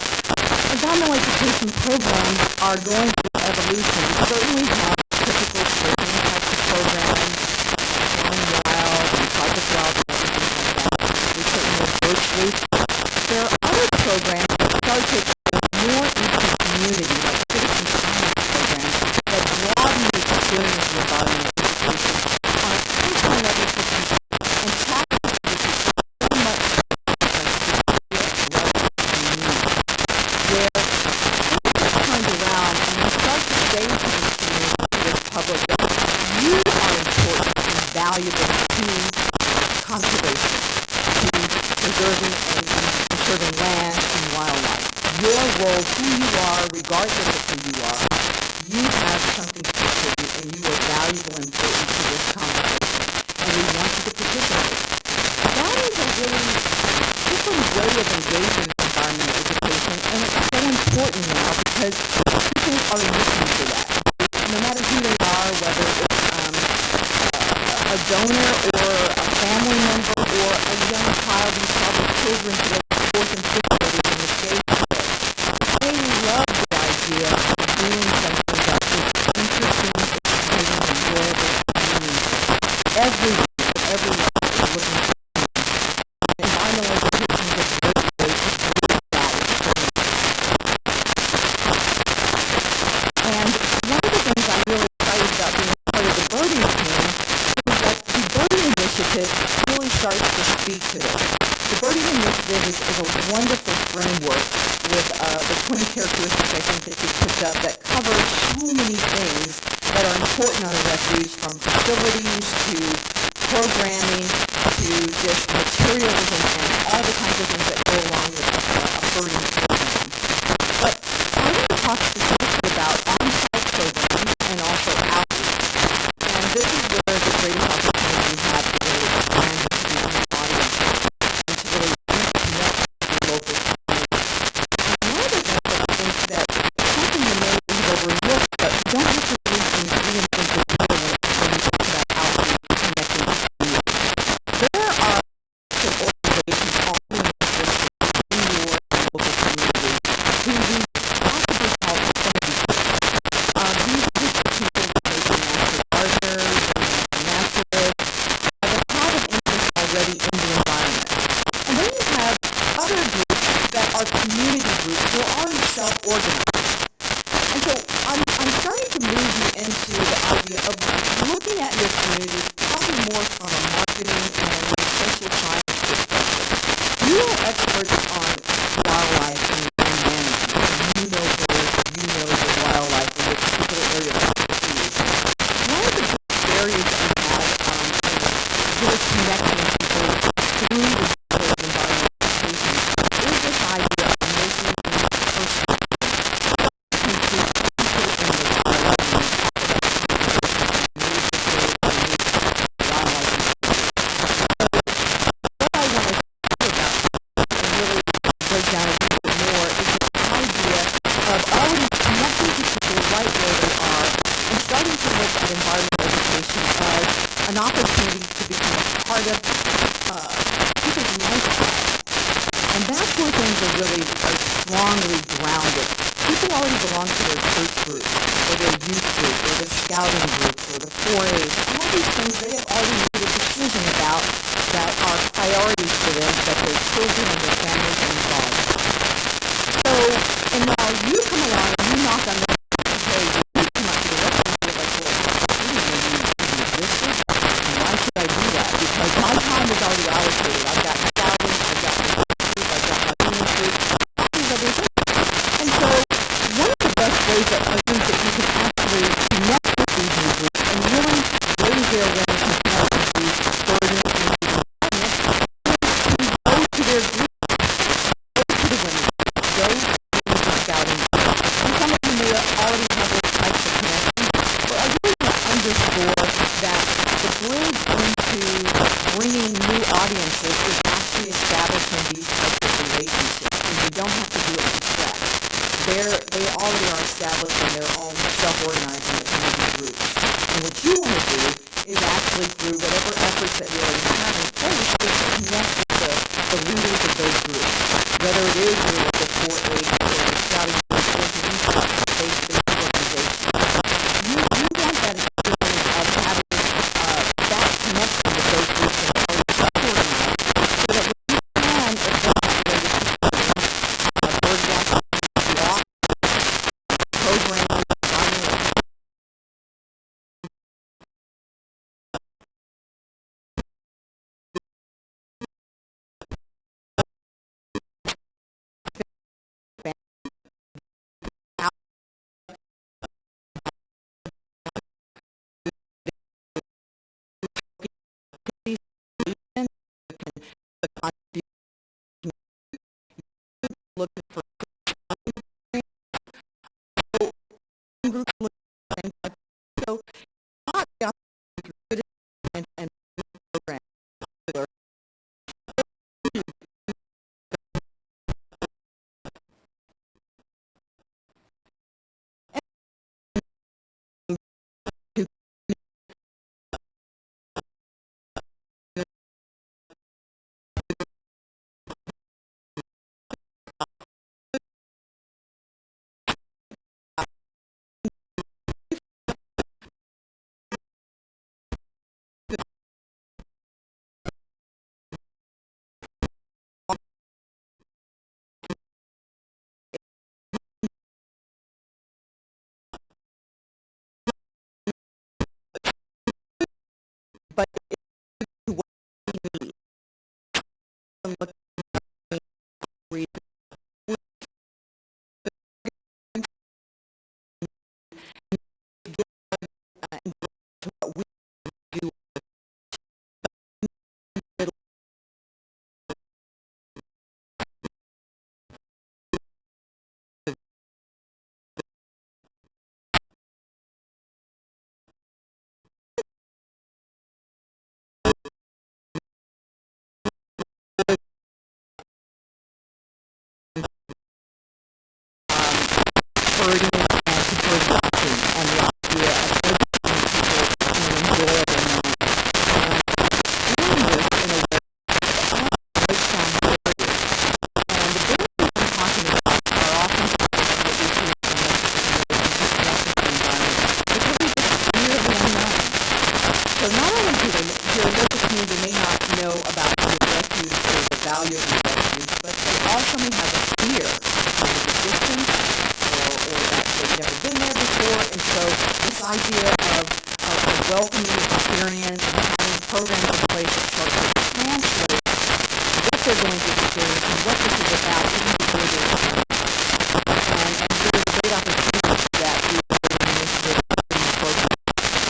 environmental education programs are going through evolution. We certainly have typical curriculum types of programs, Going Wild and Project Wildlife and things like that. We certainly have bird groups. There are other programs that start to more into the community, like citizen science programs, that broaden the experience of environmental education on a personal level for people and tap into this so much level of community, where things are turned around and we start to say to this community, to this public, that you are important and valuable to conservation, to preserving and conserving land and wildlife. Your role, who you are, regardless of who you are, you have something to contribute and you are valuable and important to this conversation. And we want you to participate. That is a really different way of engaging in environmental education, and it's so important now because people are listening to that. No matter who they are, whether it's a donor or a family member or a young child, these probably children today, fourth and fifth graders in the state today. They love the idea of doing something that is interesting, exciting, enjoyable, and meaningful. Everyone is looking for environmental education is a great way to do that experience. And one of the things I'm really excited about being part of the birding team is that the birding initiative really starts to speak to this. The birding initiative is a wonderful framework with the 20 characteristics I think that you picked up that cover so many things that are important on a refuge, from facilities to programming to just materials and all the kinds of things that go along with a birding program. But I want to talk specifically about on-site programs and also outreach. And this is where the greatest opportunity we have to really expand the community audience and to really connect with the local community. And one of the things that I think that something you may have overlooked, but you don't have to really reinvent the wheel when you talk about outreach and connecting with the community. There are some organizations all in the district in your local community really connecting to people right where they are and starting to look at environmental education as an opportunity to become a part of people's lifestyle. And that's where things are strongly grounded. People already belong to their church group, or their youth group, or the scouting groups, or the 4-H. All these things they have already made a decision about that are priorities for them, that their children and their families are involved. So, and now you come along and you knock on their door, hey, you come up to the restaurant and you're like, well, I didn't know you existed. And why should I do that? Because my time is already allocated. I've got scouting, I've got my group, I've got my ministry, all these other things. And so, one of the best ways that I think that you can actually connect with these new groups and really raise their awareness and connect with these burden and the environment is to go to their group, go to the women, go to the scouting group. And some of you may already have those types of connections, but I really want to underscore that the bridge into bringing new audiences is actually establishing these types of relationships, and you don't have to do it from scratch. They already are established in their own self-organizing community groups. And what you want to do is actually through whatever efforts that you already have in place is to connect with the leaders of those groups. Whether it is your local 4-H or the scouting group or the faith-based organization. You want that experience of having that connection with those groups that are already self-organized so that when you can advance that bird watching, walk, programs, looking for group so not just and program. But it's what you need. What we do. Birding and to bird watching and the idea of educating people in an enjoyable manner. Doing this in a way that breaks down barriers. And the barriers I'm talking about are often what we see in the environment because we just clearly unknown. So not only do your local community may not know about your refuge or the value of your refuge, but they also may have a fear of the distance or that they've never been there before, and so this idea of a welcoming experience and having programs in place that start to translate what they're going to experience and what this is about even before they're experiencing. And there's a great opportunity for that through the birding initiative in the program.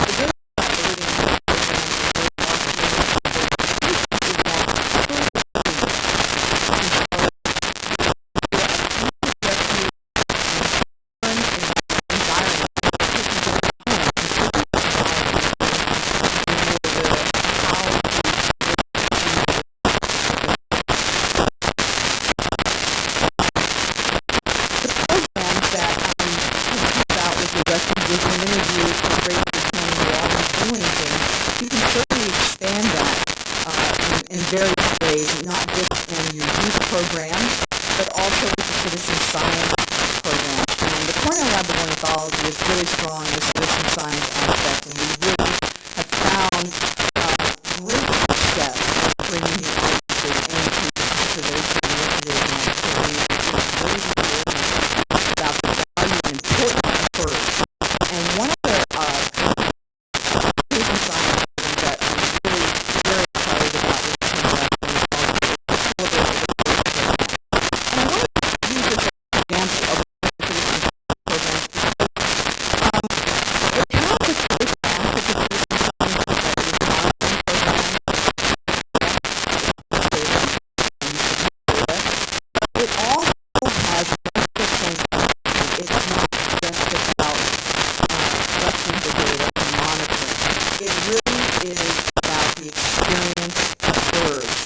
The great about birding programs and bird watching is lab of ornithology is really strong in the citizen science aspect, and we really have found great success bringing new audiences into conservation initiatives and activities, raising awareness about the value and importance of birds. And one of the citizen science programs that I'm really very excited about with the ornithology is the Celebrate the Birds program. And I want to use this as an example of the citizen science programs because it has this great aspect of citizen science that is monitoring programs, it also has multiple points of view. It's not just about collecting the data and monitoring. It really is about the experience of birds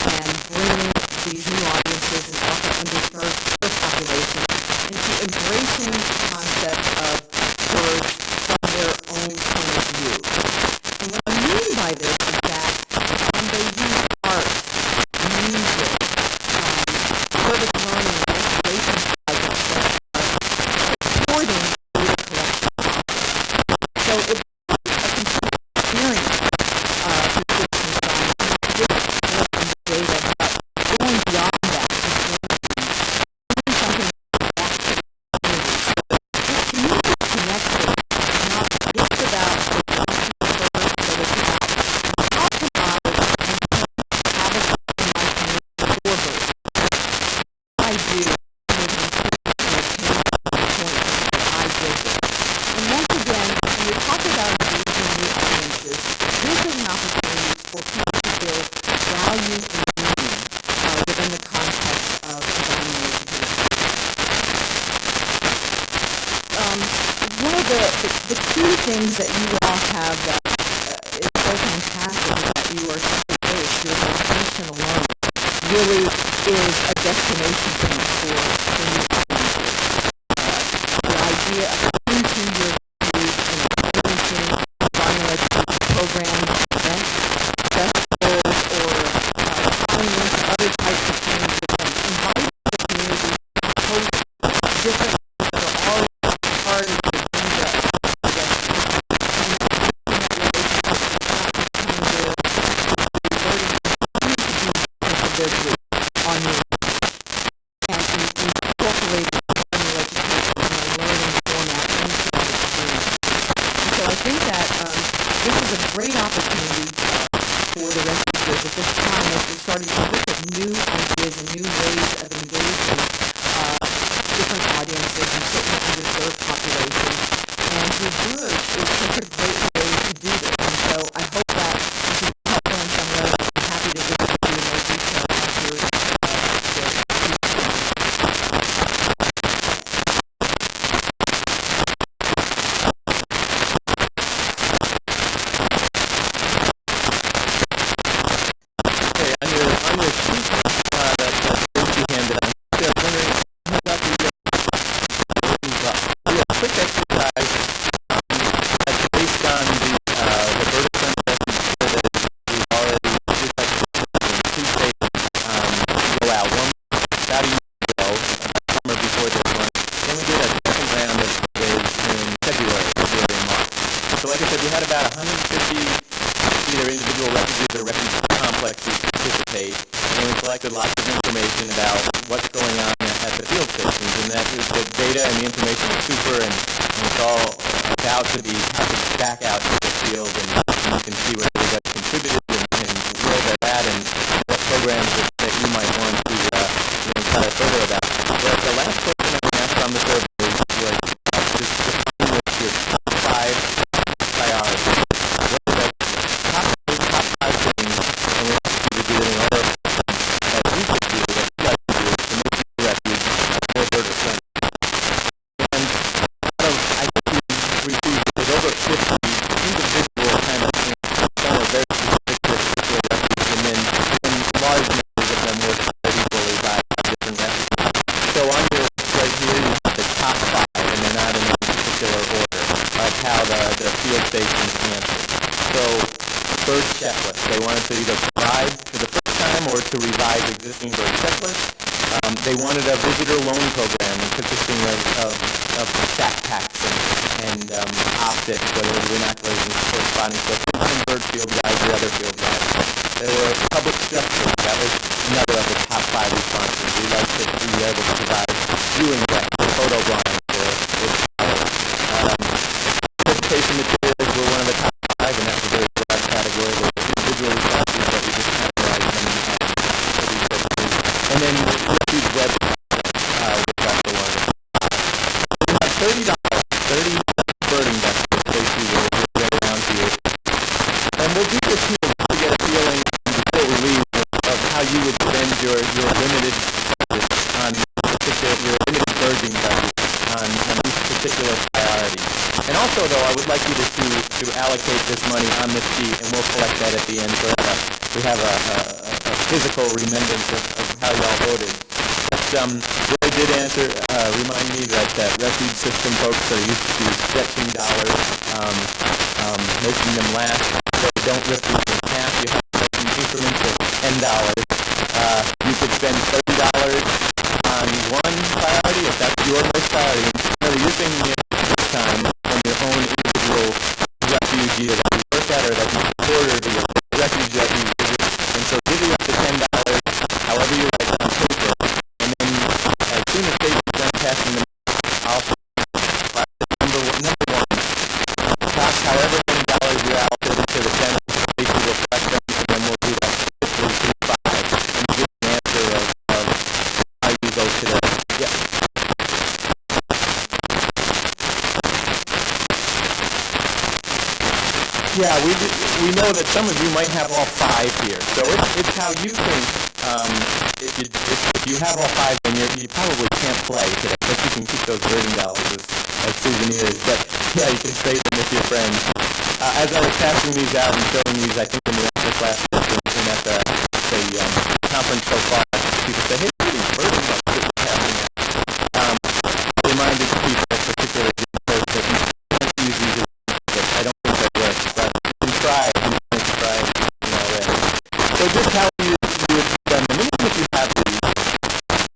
and bringing these new audiences and often underserved bird populations into embracing the concept of birds from their own point of view. And what I mean by this is that they use art, music, service learning and installation projects that are supporting data collection process. So it's a complete experience for citizen science, not just collecting data, but going beyond that and doing something back to the community. This community connection is not just about collecting birds, but it's about how can I maintain habitat in my community for birds. I do maybe maintain the point that I visit. And once again, when we talk about engaging new audiences, this is an opportunity for people to build value and meaning within the context of environmental education. One of the key things that you all have that is so fantastic is that you are based. Your location alone really is a destination point for new audiences. The idea of coming to your Refuge and experiencing environmental education programs, events, festivals, or tying into other types of things and inviting the community to host different things that are already part of the agenda of the Refuge. And on you and incorporating environmental education and a learning format into that experience. And so I think that this is a great opportunity for the refugees at this time as we're starting to look at new ideas and new ways of engaging different audiences and certain underserved populations. And through birds is such a great way to do this. And so I hope that this is helpful in some way. I'm happy to visit with you in more detail after on your sheet that Tracy handed out, I was wondering how about the quick exercise that's based on the bird friend refuge survey we've already just like in two stations go out. One about a year ago, summer before this one. Then we did a second round of surveys in February and March. So like I said, we had about 150 either individual refugees or refugee complexes participate, and we collected lots of information about what's going on at the field stations, and that is the data and the information is super, and it's all about to be packaged back out to the field, and you can see where everybody contributed and where they're at and what programs that you might want to inquire further about. But the last question that we asked on the survey was just define your top 5 priorities. What are the top 5 things, and we asked you to do it in order that you could do, that you like to do, to make your refuge more bird friendly. And I think we received over 50 individual kind of things, some were very specific to a particular refuge, and then large numbers of them were spread equally by different refuges. So on your right here, you have the top 5, and they're not in any particular order of how the field stations answered. So bird checklist. They wanted to either provide for the first time or to revise existing bird checklists. They wanted a visitor loan program consisting of backpacks and optics, whether it was binoculars and corresponding equipment, and bird field guides or other field guides. There were public structures. That was another of the top 5 responses. We like to be able to provide viewing decks or photo blinds or presentation materials were one of the top 5, and that's a very broad category. There were individual responses, but we just categorized them for these purposes. And then Refuge web was also one of the top. We have $30 birding decks that Stacy will get around to you. And we'll do this here to get a feeling before we leave of how you would spend your limited budget on your limited birding budget on these particular priorities. And also, though, I would like you to allocate this money on this sheet, and we'll collect that at the end. So we have a physical remembrance of how y'all voted. But Roy did remind me that Refuge system folks are used to stretching dollars, making them last. So don't rip them in half. You have to make increments of $10. You could spend $30 on one priority if that's your most priority. Whether you're thinking this time from your own individual refuge either that you work at or that you support or the refuge that you visit. And so divvy up the $10 however you like on paper. And then as soon as Stacy's done passing them, I'll number one. Cost however many dollars you allocate to the center, Stacy will collect them, and then we'll do that through 5 and give an answer of how you go today. Yep. Yeah, we know that some of you might have all 5 here, so it's how you think. If you have all 5, then you probably can't play today, but you can keep those birding dollars as souvenirs. But yeah, you can trade them with your friends. As I was passing these out and showing these, I think in the extra class and at the conference so far, people say, "Hey, what are these birding dollars that you're passing out?" Reminded people, particularly that you can't use these as but I don't think that works, but you can try if you want to try already. So just how you would spend them, and even if you have these,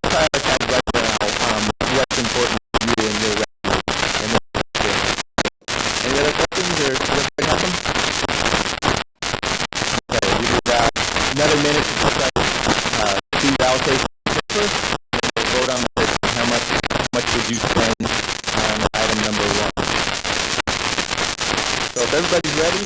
prioritize right now what's important to you and your revenue. And any other questions, or does everybody have them? Okay, we do about another minute to decide two allocations paper, and we'll vote on the how much would you spend on item number 1. So if everybody's ready,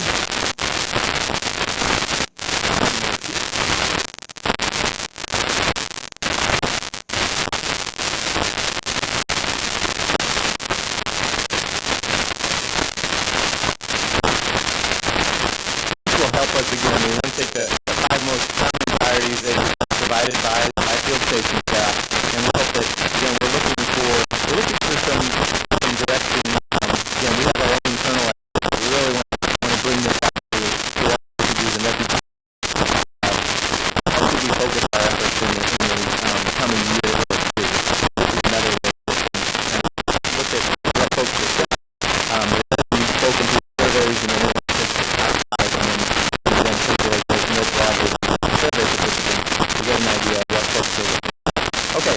this will help us again. We want to take the 5 most common priorities that are provided by field station staff, and we hope that again we're looking for some direction. Again, we have our own internal. We really want to bring this up to all refugees and refugees. How should we focus our efforts in the coming year or 2? This is another way to look at what folks have said. We've spoken to surveys and then take those more broadly survey participants to get an idea of what folks are looking at. Okay,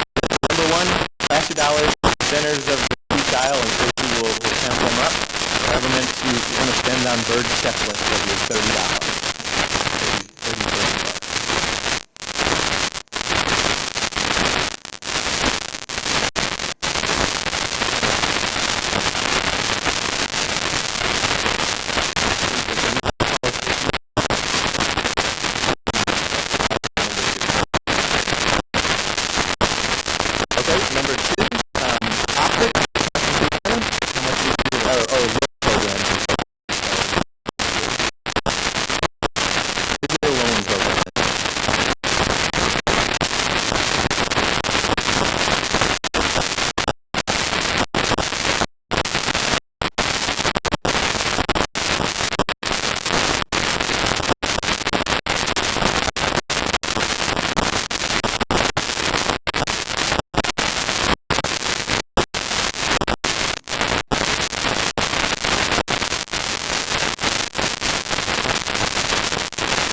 number 1, pass your dollars, centers of the style, and Tracy will count them up. However much you want to spend on bird checklist of your $30. Okay, number 2, optics. How much you program. Digital loan program.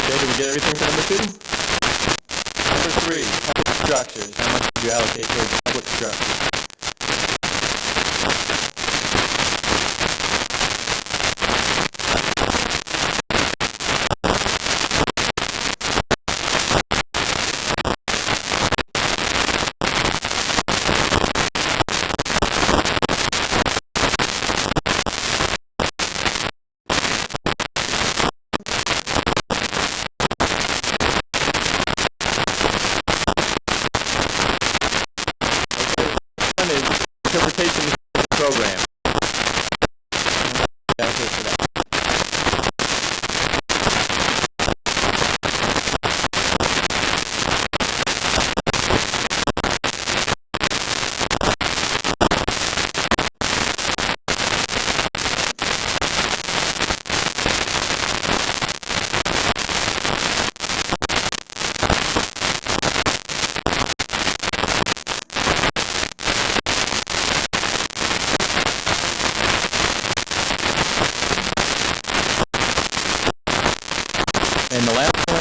Okay, did we get everything for number 2? Number 3, public structures, how much did you allocate towards public structures? Interpretation of the program. Allocate for that. And the last one,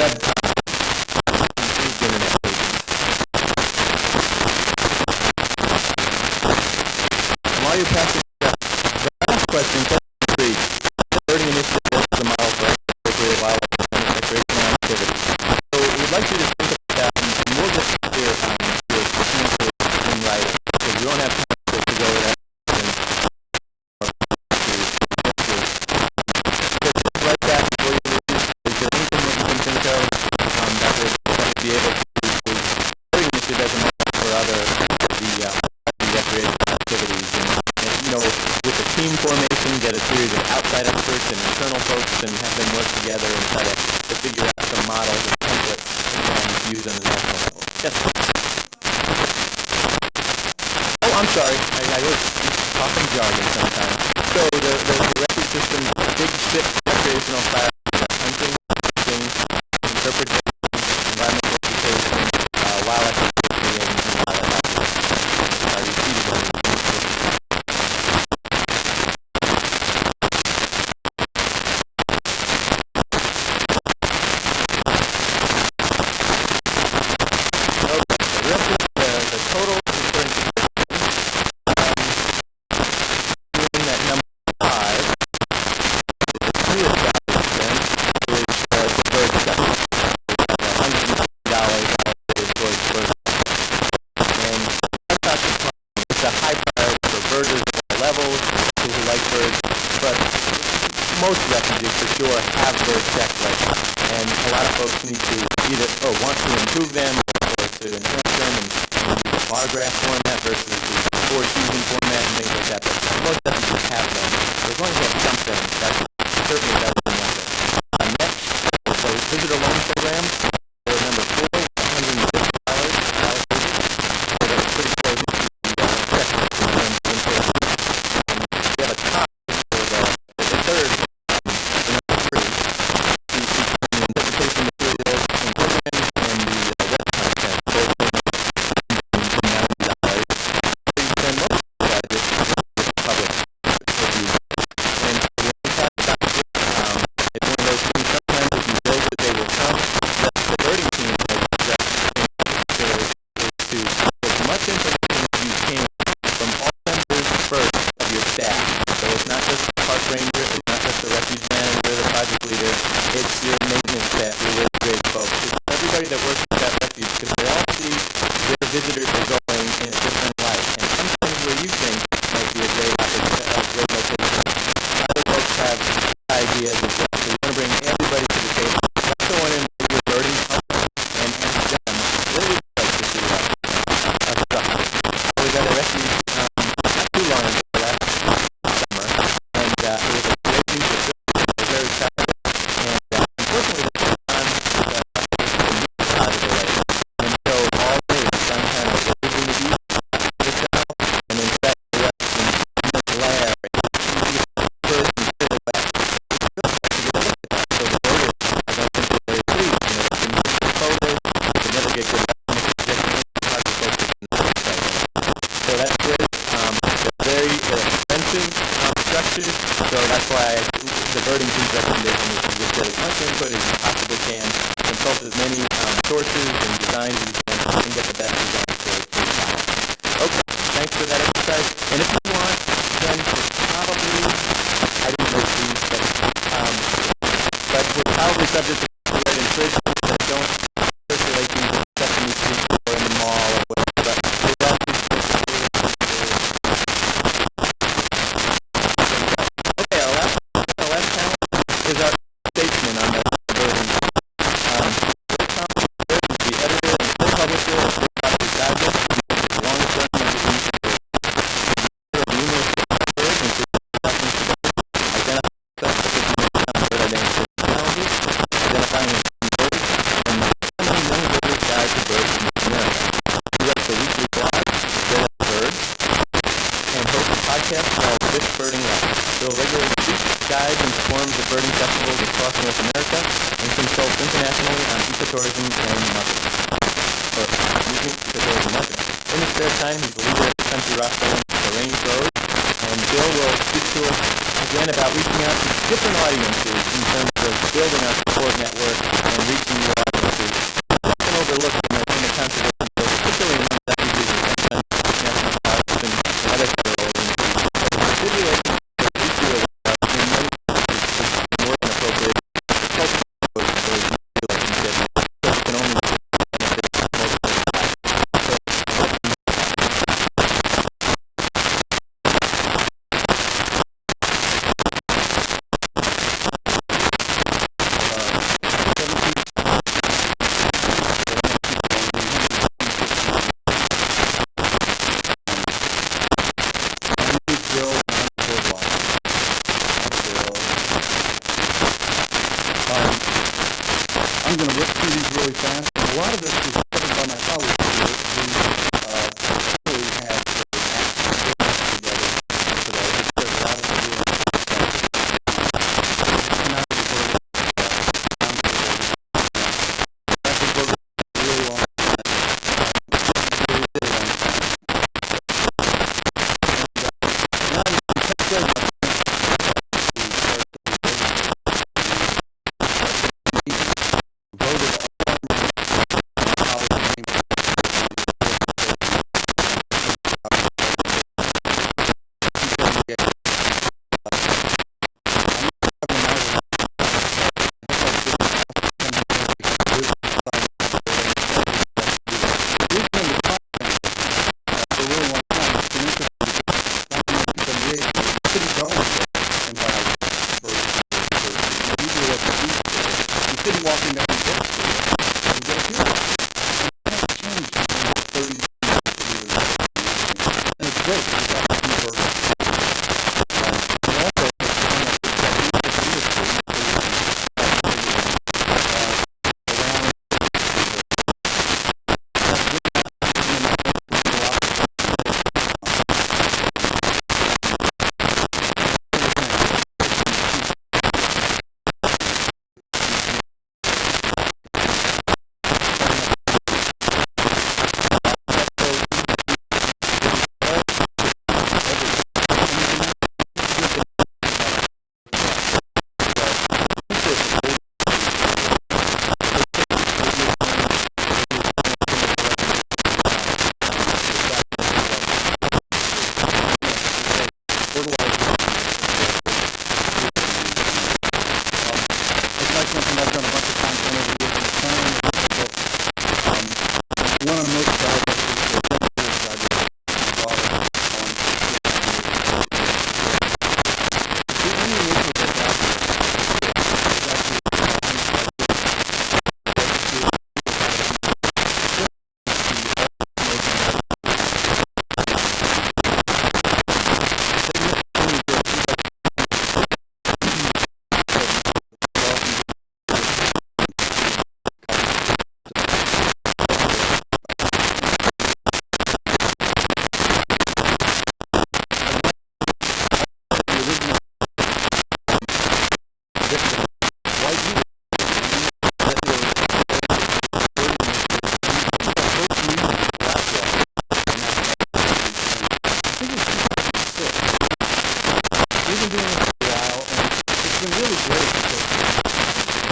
web improved internet pages. And while you're passing the last question, question 3, the birding initiative is a model for appropriate wildlife and recreational activities. So we'd like you to think about that, and we'll get here your answer in writing, because we don't have time to go over that. Like that before you leave, is there anything that you can think of that would be able to birding initiative as a model for other the recreational activities, and you know, with the team formation, get a series of outside experts and internal folks and have them work together and try to figure out some models and templates and use on the national level. Yes. Oh, I'm sorry. I was talking jargon sometimes. So the refuge system, big SIP recreational class, hunting, fishing, interpretation, environmental education, wildlife safety, and wildlife activism are repeated on the system. Okay, so real quick, the total return to that number 5 is the newest establishment is the bird section. We have $100 allocated towards bird section. And that's not surprising. It's a high priority for birders at all levels, people who like birds, but most refuges for sure have bird checklists. And a lot of folks need to either want to improve them or to enhance them and use a bar graph format versus the 4-season format and things like that. But most refuges have them. So as long as you have something, that's certainly better than nothing. Next, so visitor loan programs. They're number 4 with $150 allocated. So that's pretty close to the checklist in terms of input. We have a tie for the third, number 3. The interpretation materials and programs and the web content, both $90. So you spend most of that just public review. And the impact about it, it's one of those things, sometimes if you build it, they will come. The birding team has stressed is to get as much information as you can from all members first of your staff. So it's not just the park ranger, it's not just the refuge manager, the project leader, it's your maintenance staff, your really great folks. It's everybody that works at that refuge, because they all see their visitors are going in a different light. And sometimes where you think might be a great location, other folks have ideas as well. So we want to bring everybody to the table. We also want to invite your birding public and ask them, where would you like to see us structure? So we got a refuge not too long ago, last summer, and it was a great new facility. We're very proud of it. And unfortunately, the sun was out of the way. And so all day the sun kind of rose in the east, this out, and then set the west and the glare, and you get the birds and silhouette. It's really hard to get a look at that. So the birders, I don't think they're very pleased. You know, they can look at the photos, they can never get good light on the projection. It's hard to focus on the website. So that's great. They're very expensive structures, so that's why the birding team's recommendation is to just get as much input as you possibly can consult as many sources and designs as you can get the best design for your tile. Okay, thanks for that exercise. And if you want, then probably, I didn't know these, but we're probably subject to copyright infringement that don't circulate these except in the street or in the mall or whatever. But they all do. Okay, our last panel is our statesman on the burden. Thompson is the editor and co-publisher of Refuge Digest, the longest running magazine for numerous birds, including identifying birds and young birders guide to birds in America. He writes a weekly blog, Bird and hosts a podcast called Fish Birding Life. Bill regularly speaks, guides, and performs at birding festivals across North America and consults internationally on ecotourism and marketing. In his spare time, he's the leader of the country rock band, The Range Road, and Bill will speak to us again about reaching out to different audiences in terms of building our support network and reaching new audiences. Often overlooked in the conservation field, particularly among refugees and national parks and other federal organizations. Good relations with each of us in many cases is more than appropriate to cultivate those relationships, so we can only benefit from multiple sides. I'm going to rip through these really fast. A lot of this is covered by my colleagues here who really have together today. There's a lot of ideas. Really long.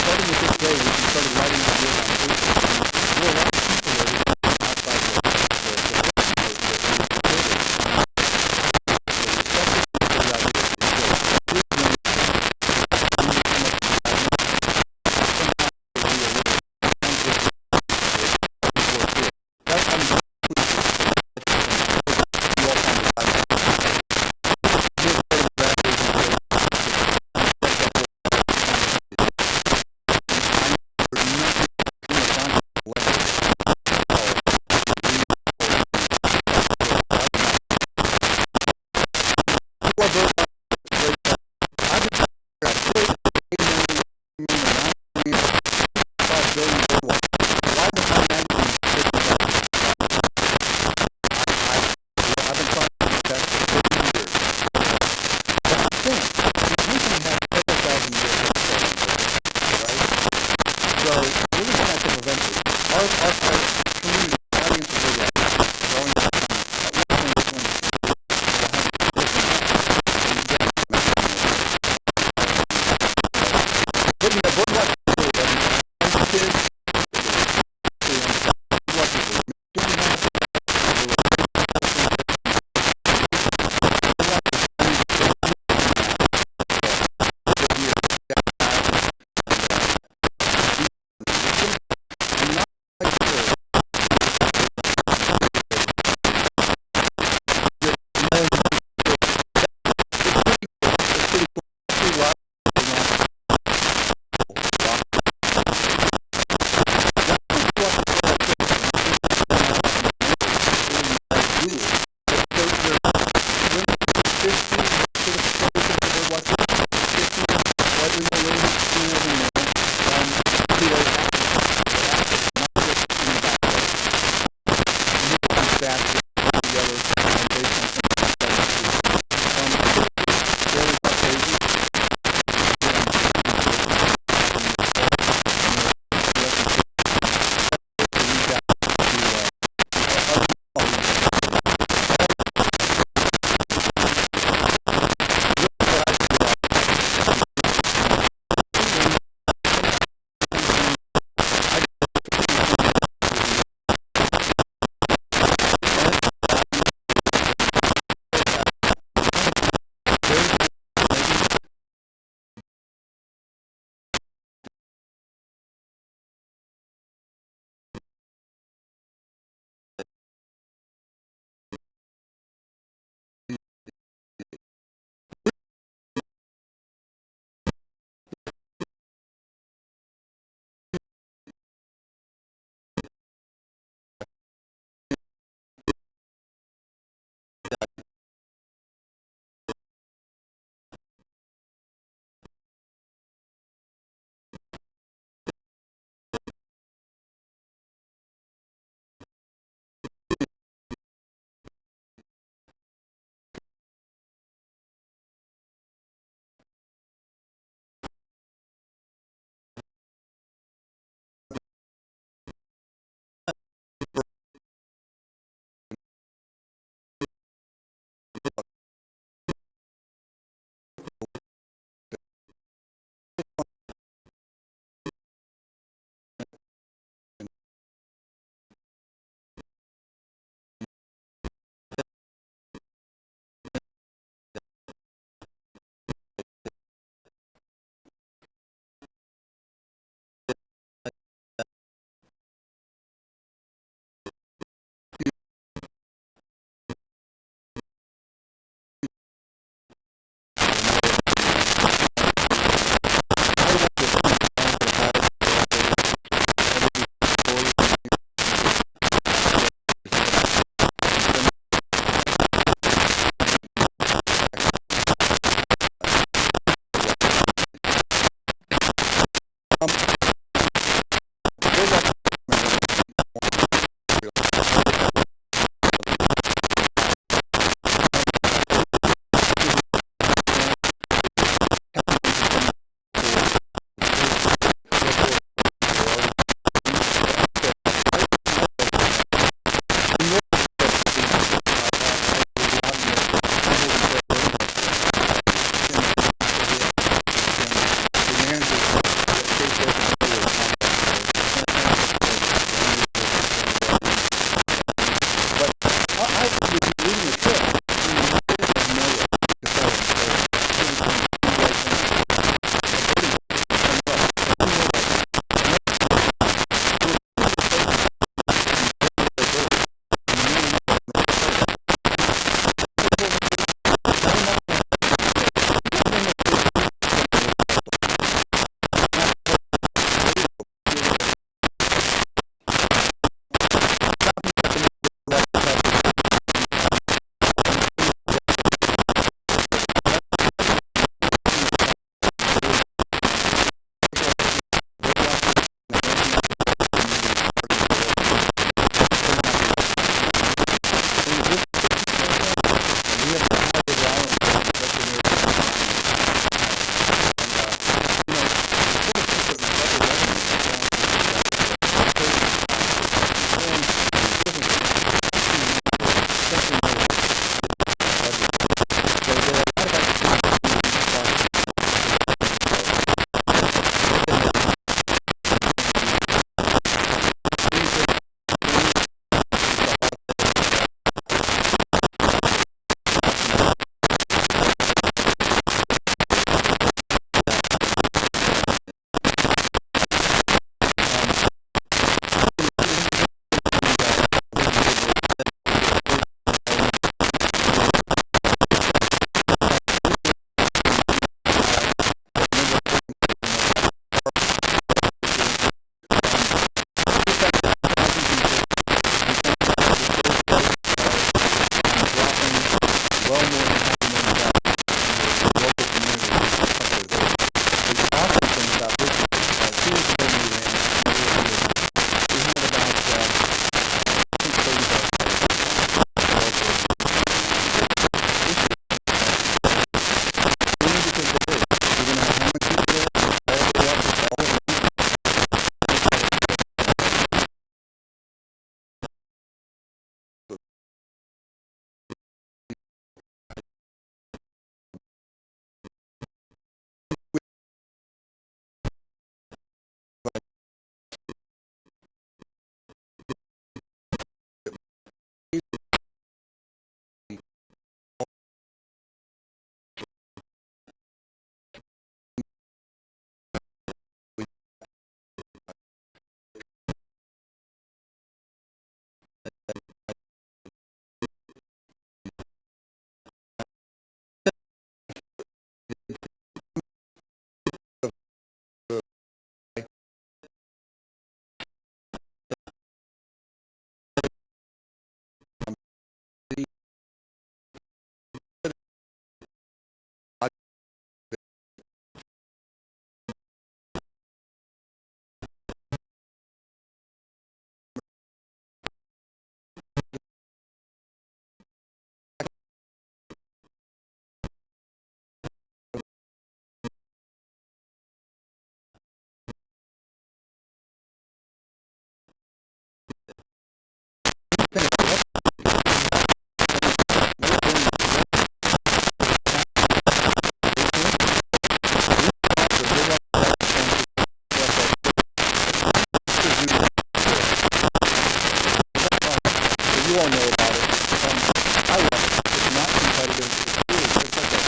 Starting with this day, we started writing ideas Well, Bert, great point. I've been trying to figure out, $5 billion bird watchers. Why the hell Madison taking that? I've been trying to do that for 50 years. But I think Thompson has several thousand years of experience, right? So we're going to catch up eventually. Our community, audience of radio, growing up, at one point is going to but yeah, bird watching is really everything.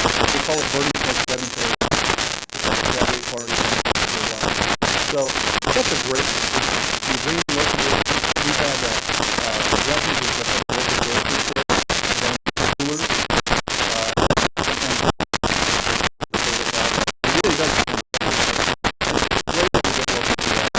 they call it burning like sedentary party. So that's a great, you bring the local, we've had Refuge is a local grocery store, coolers, and it really does great to get local to that.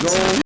Calvary,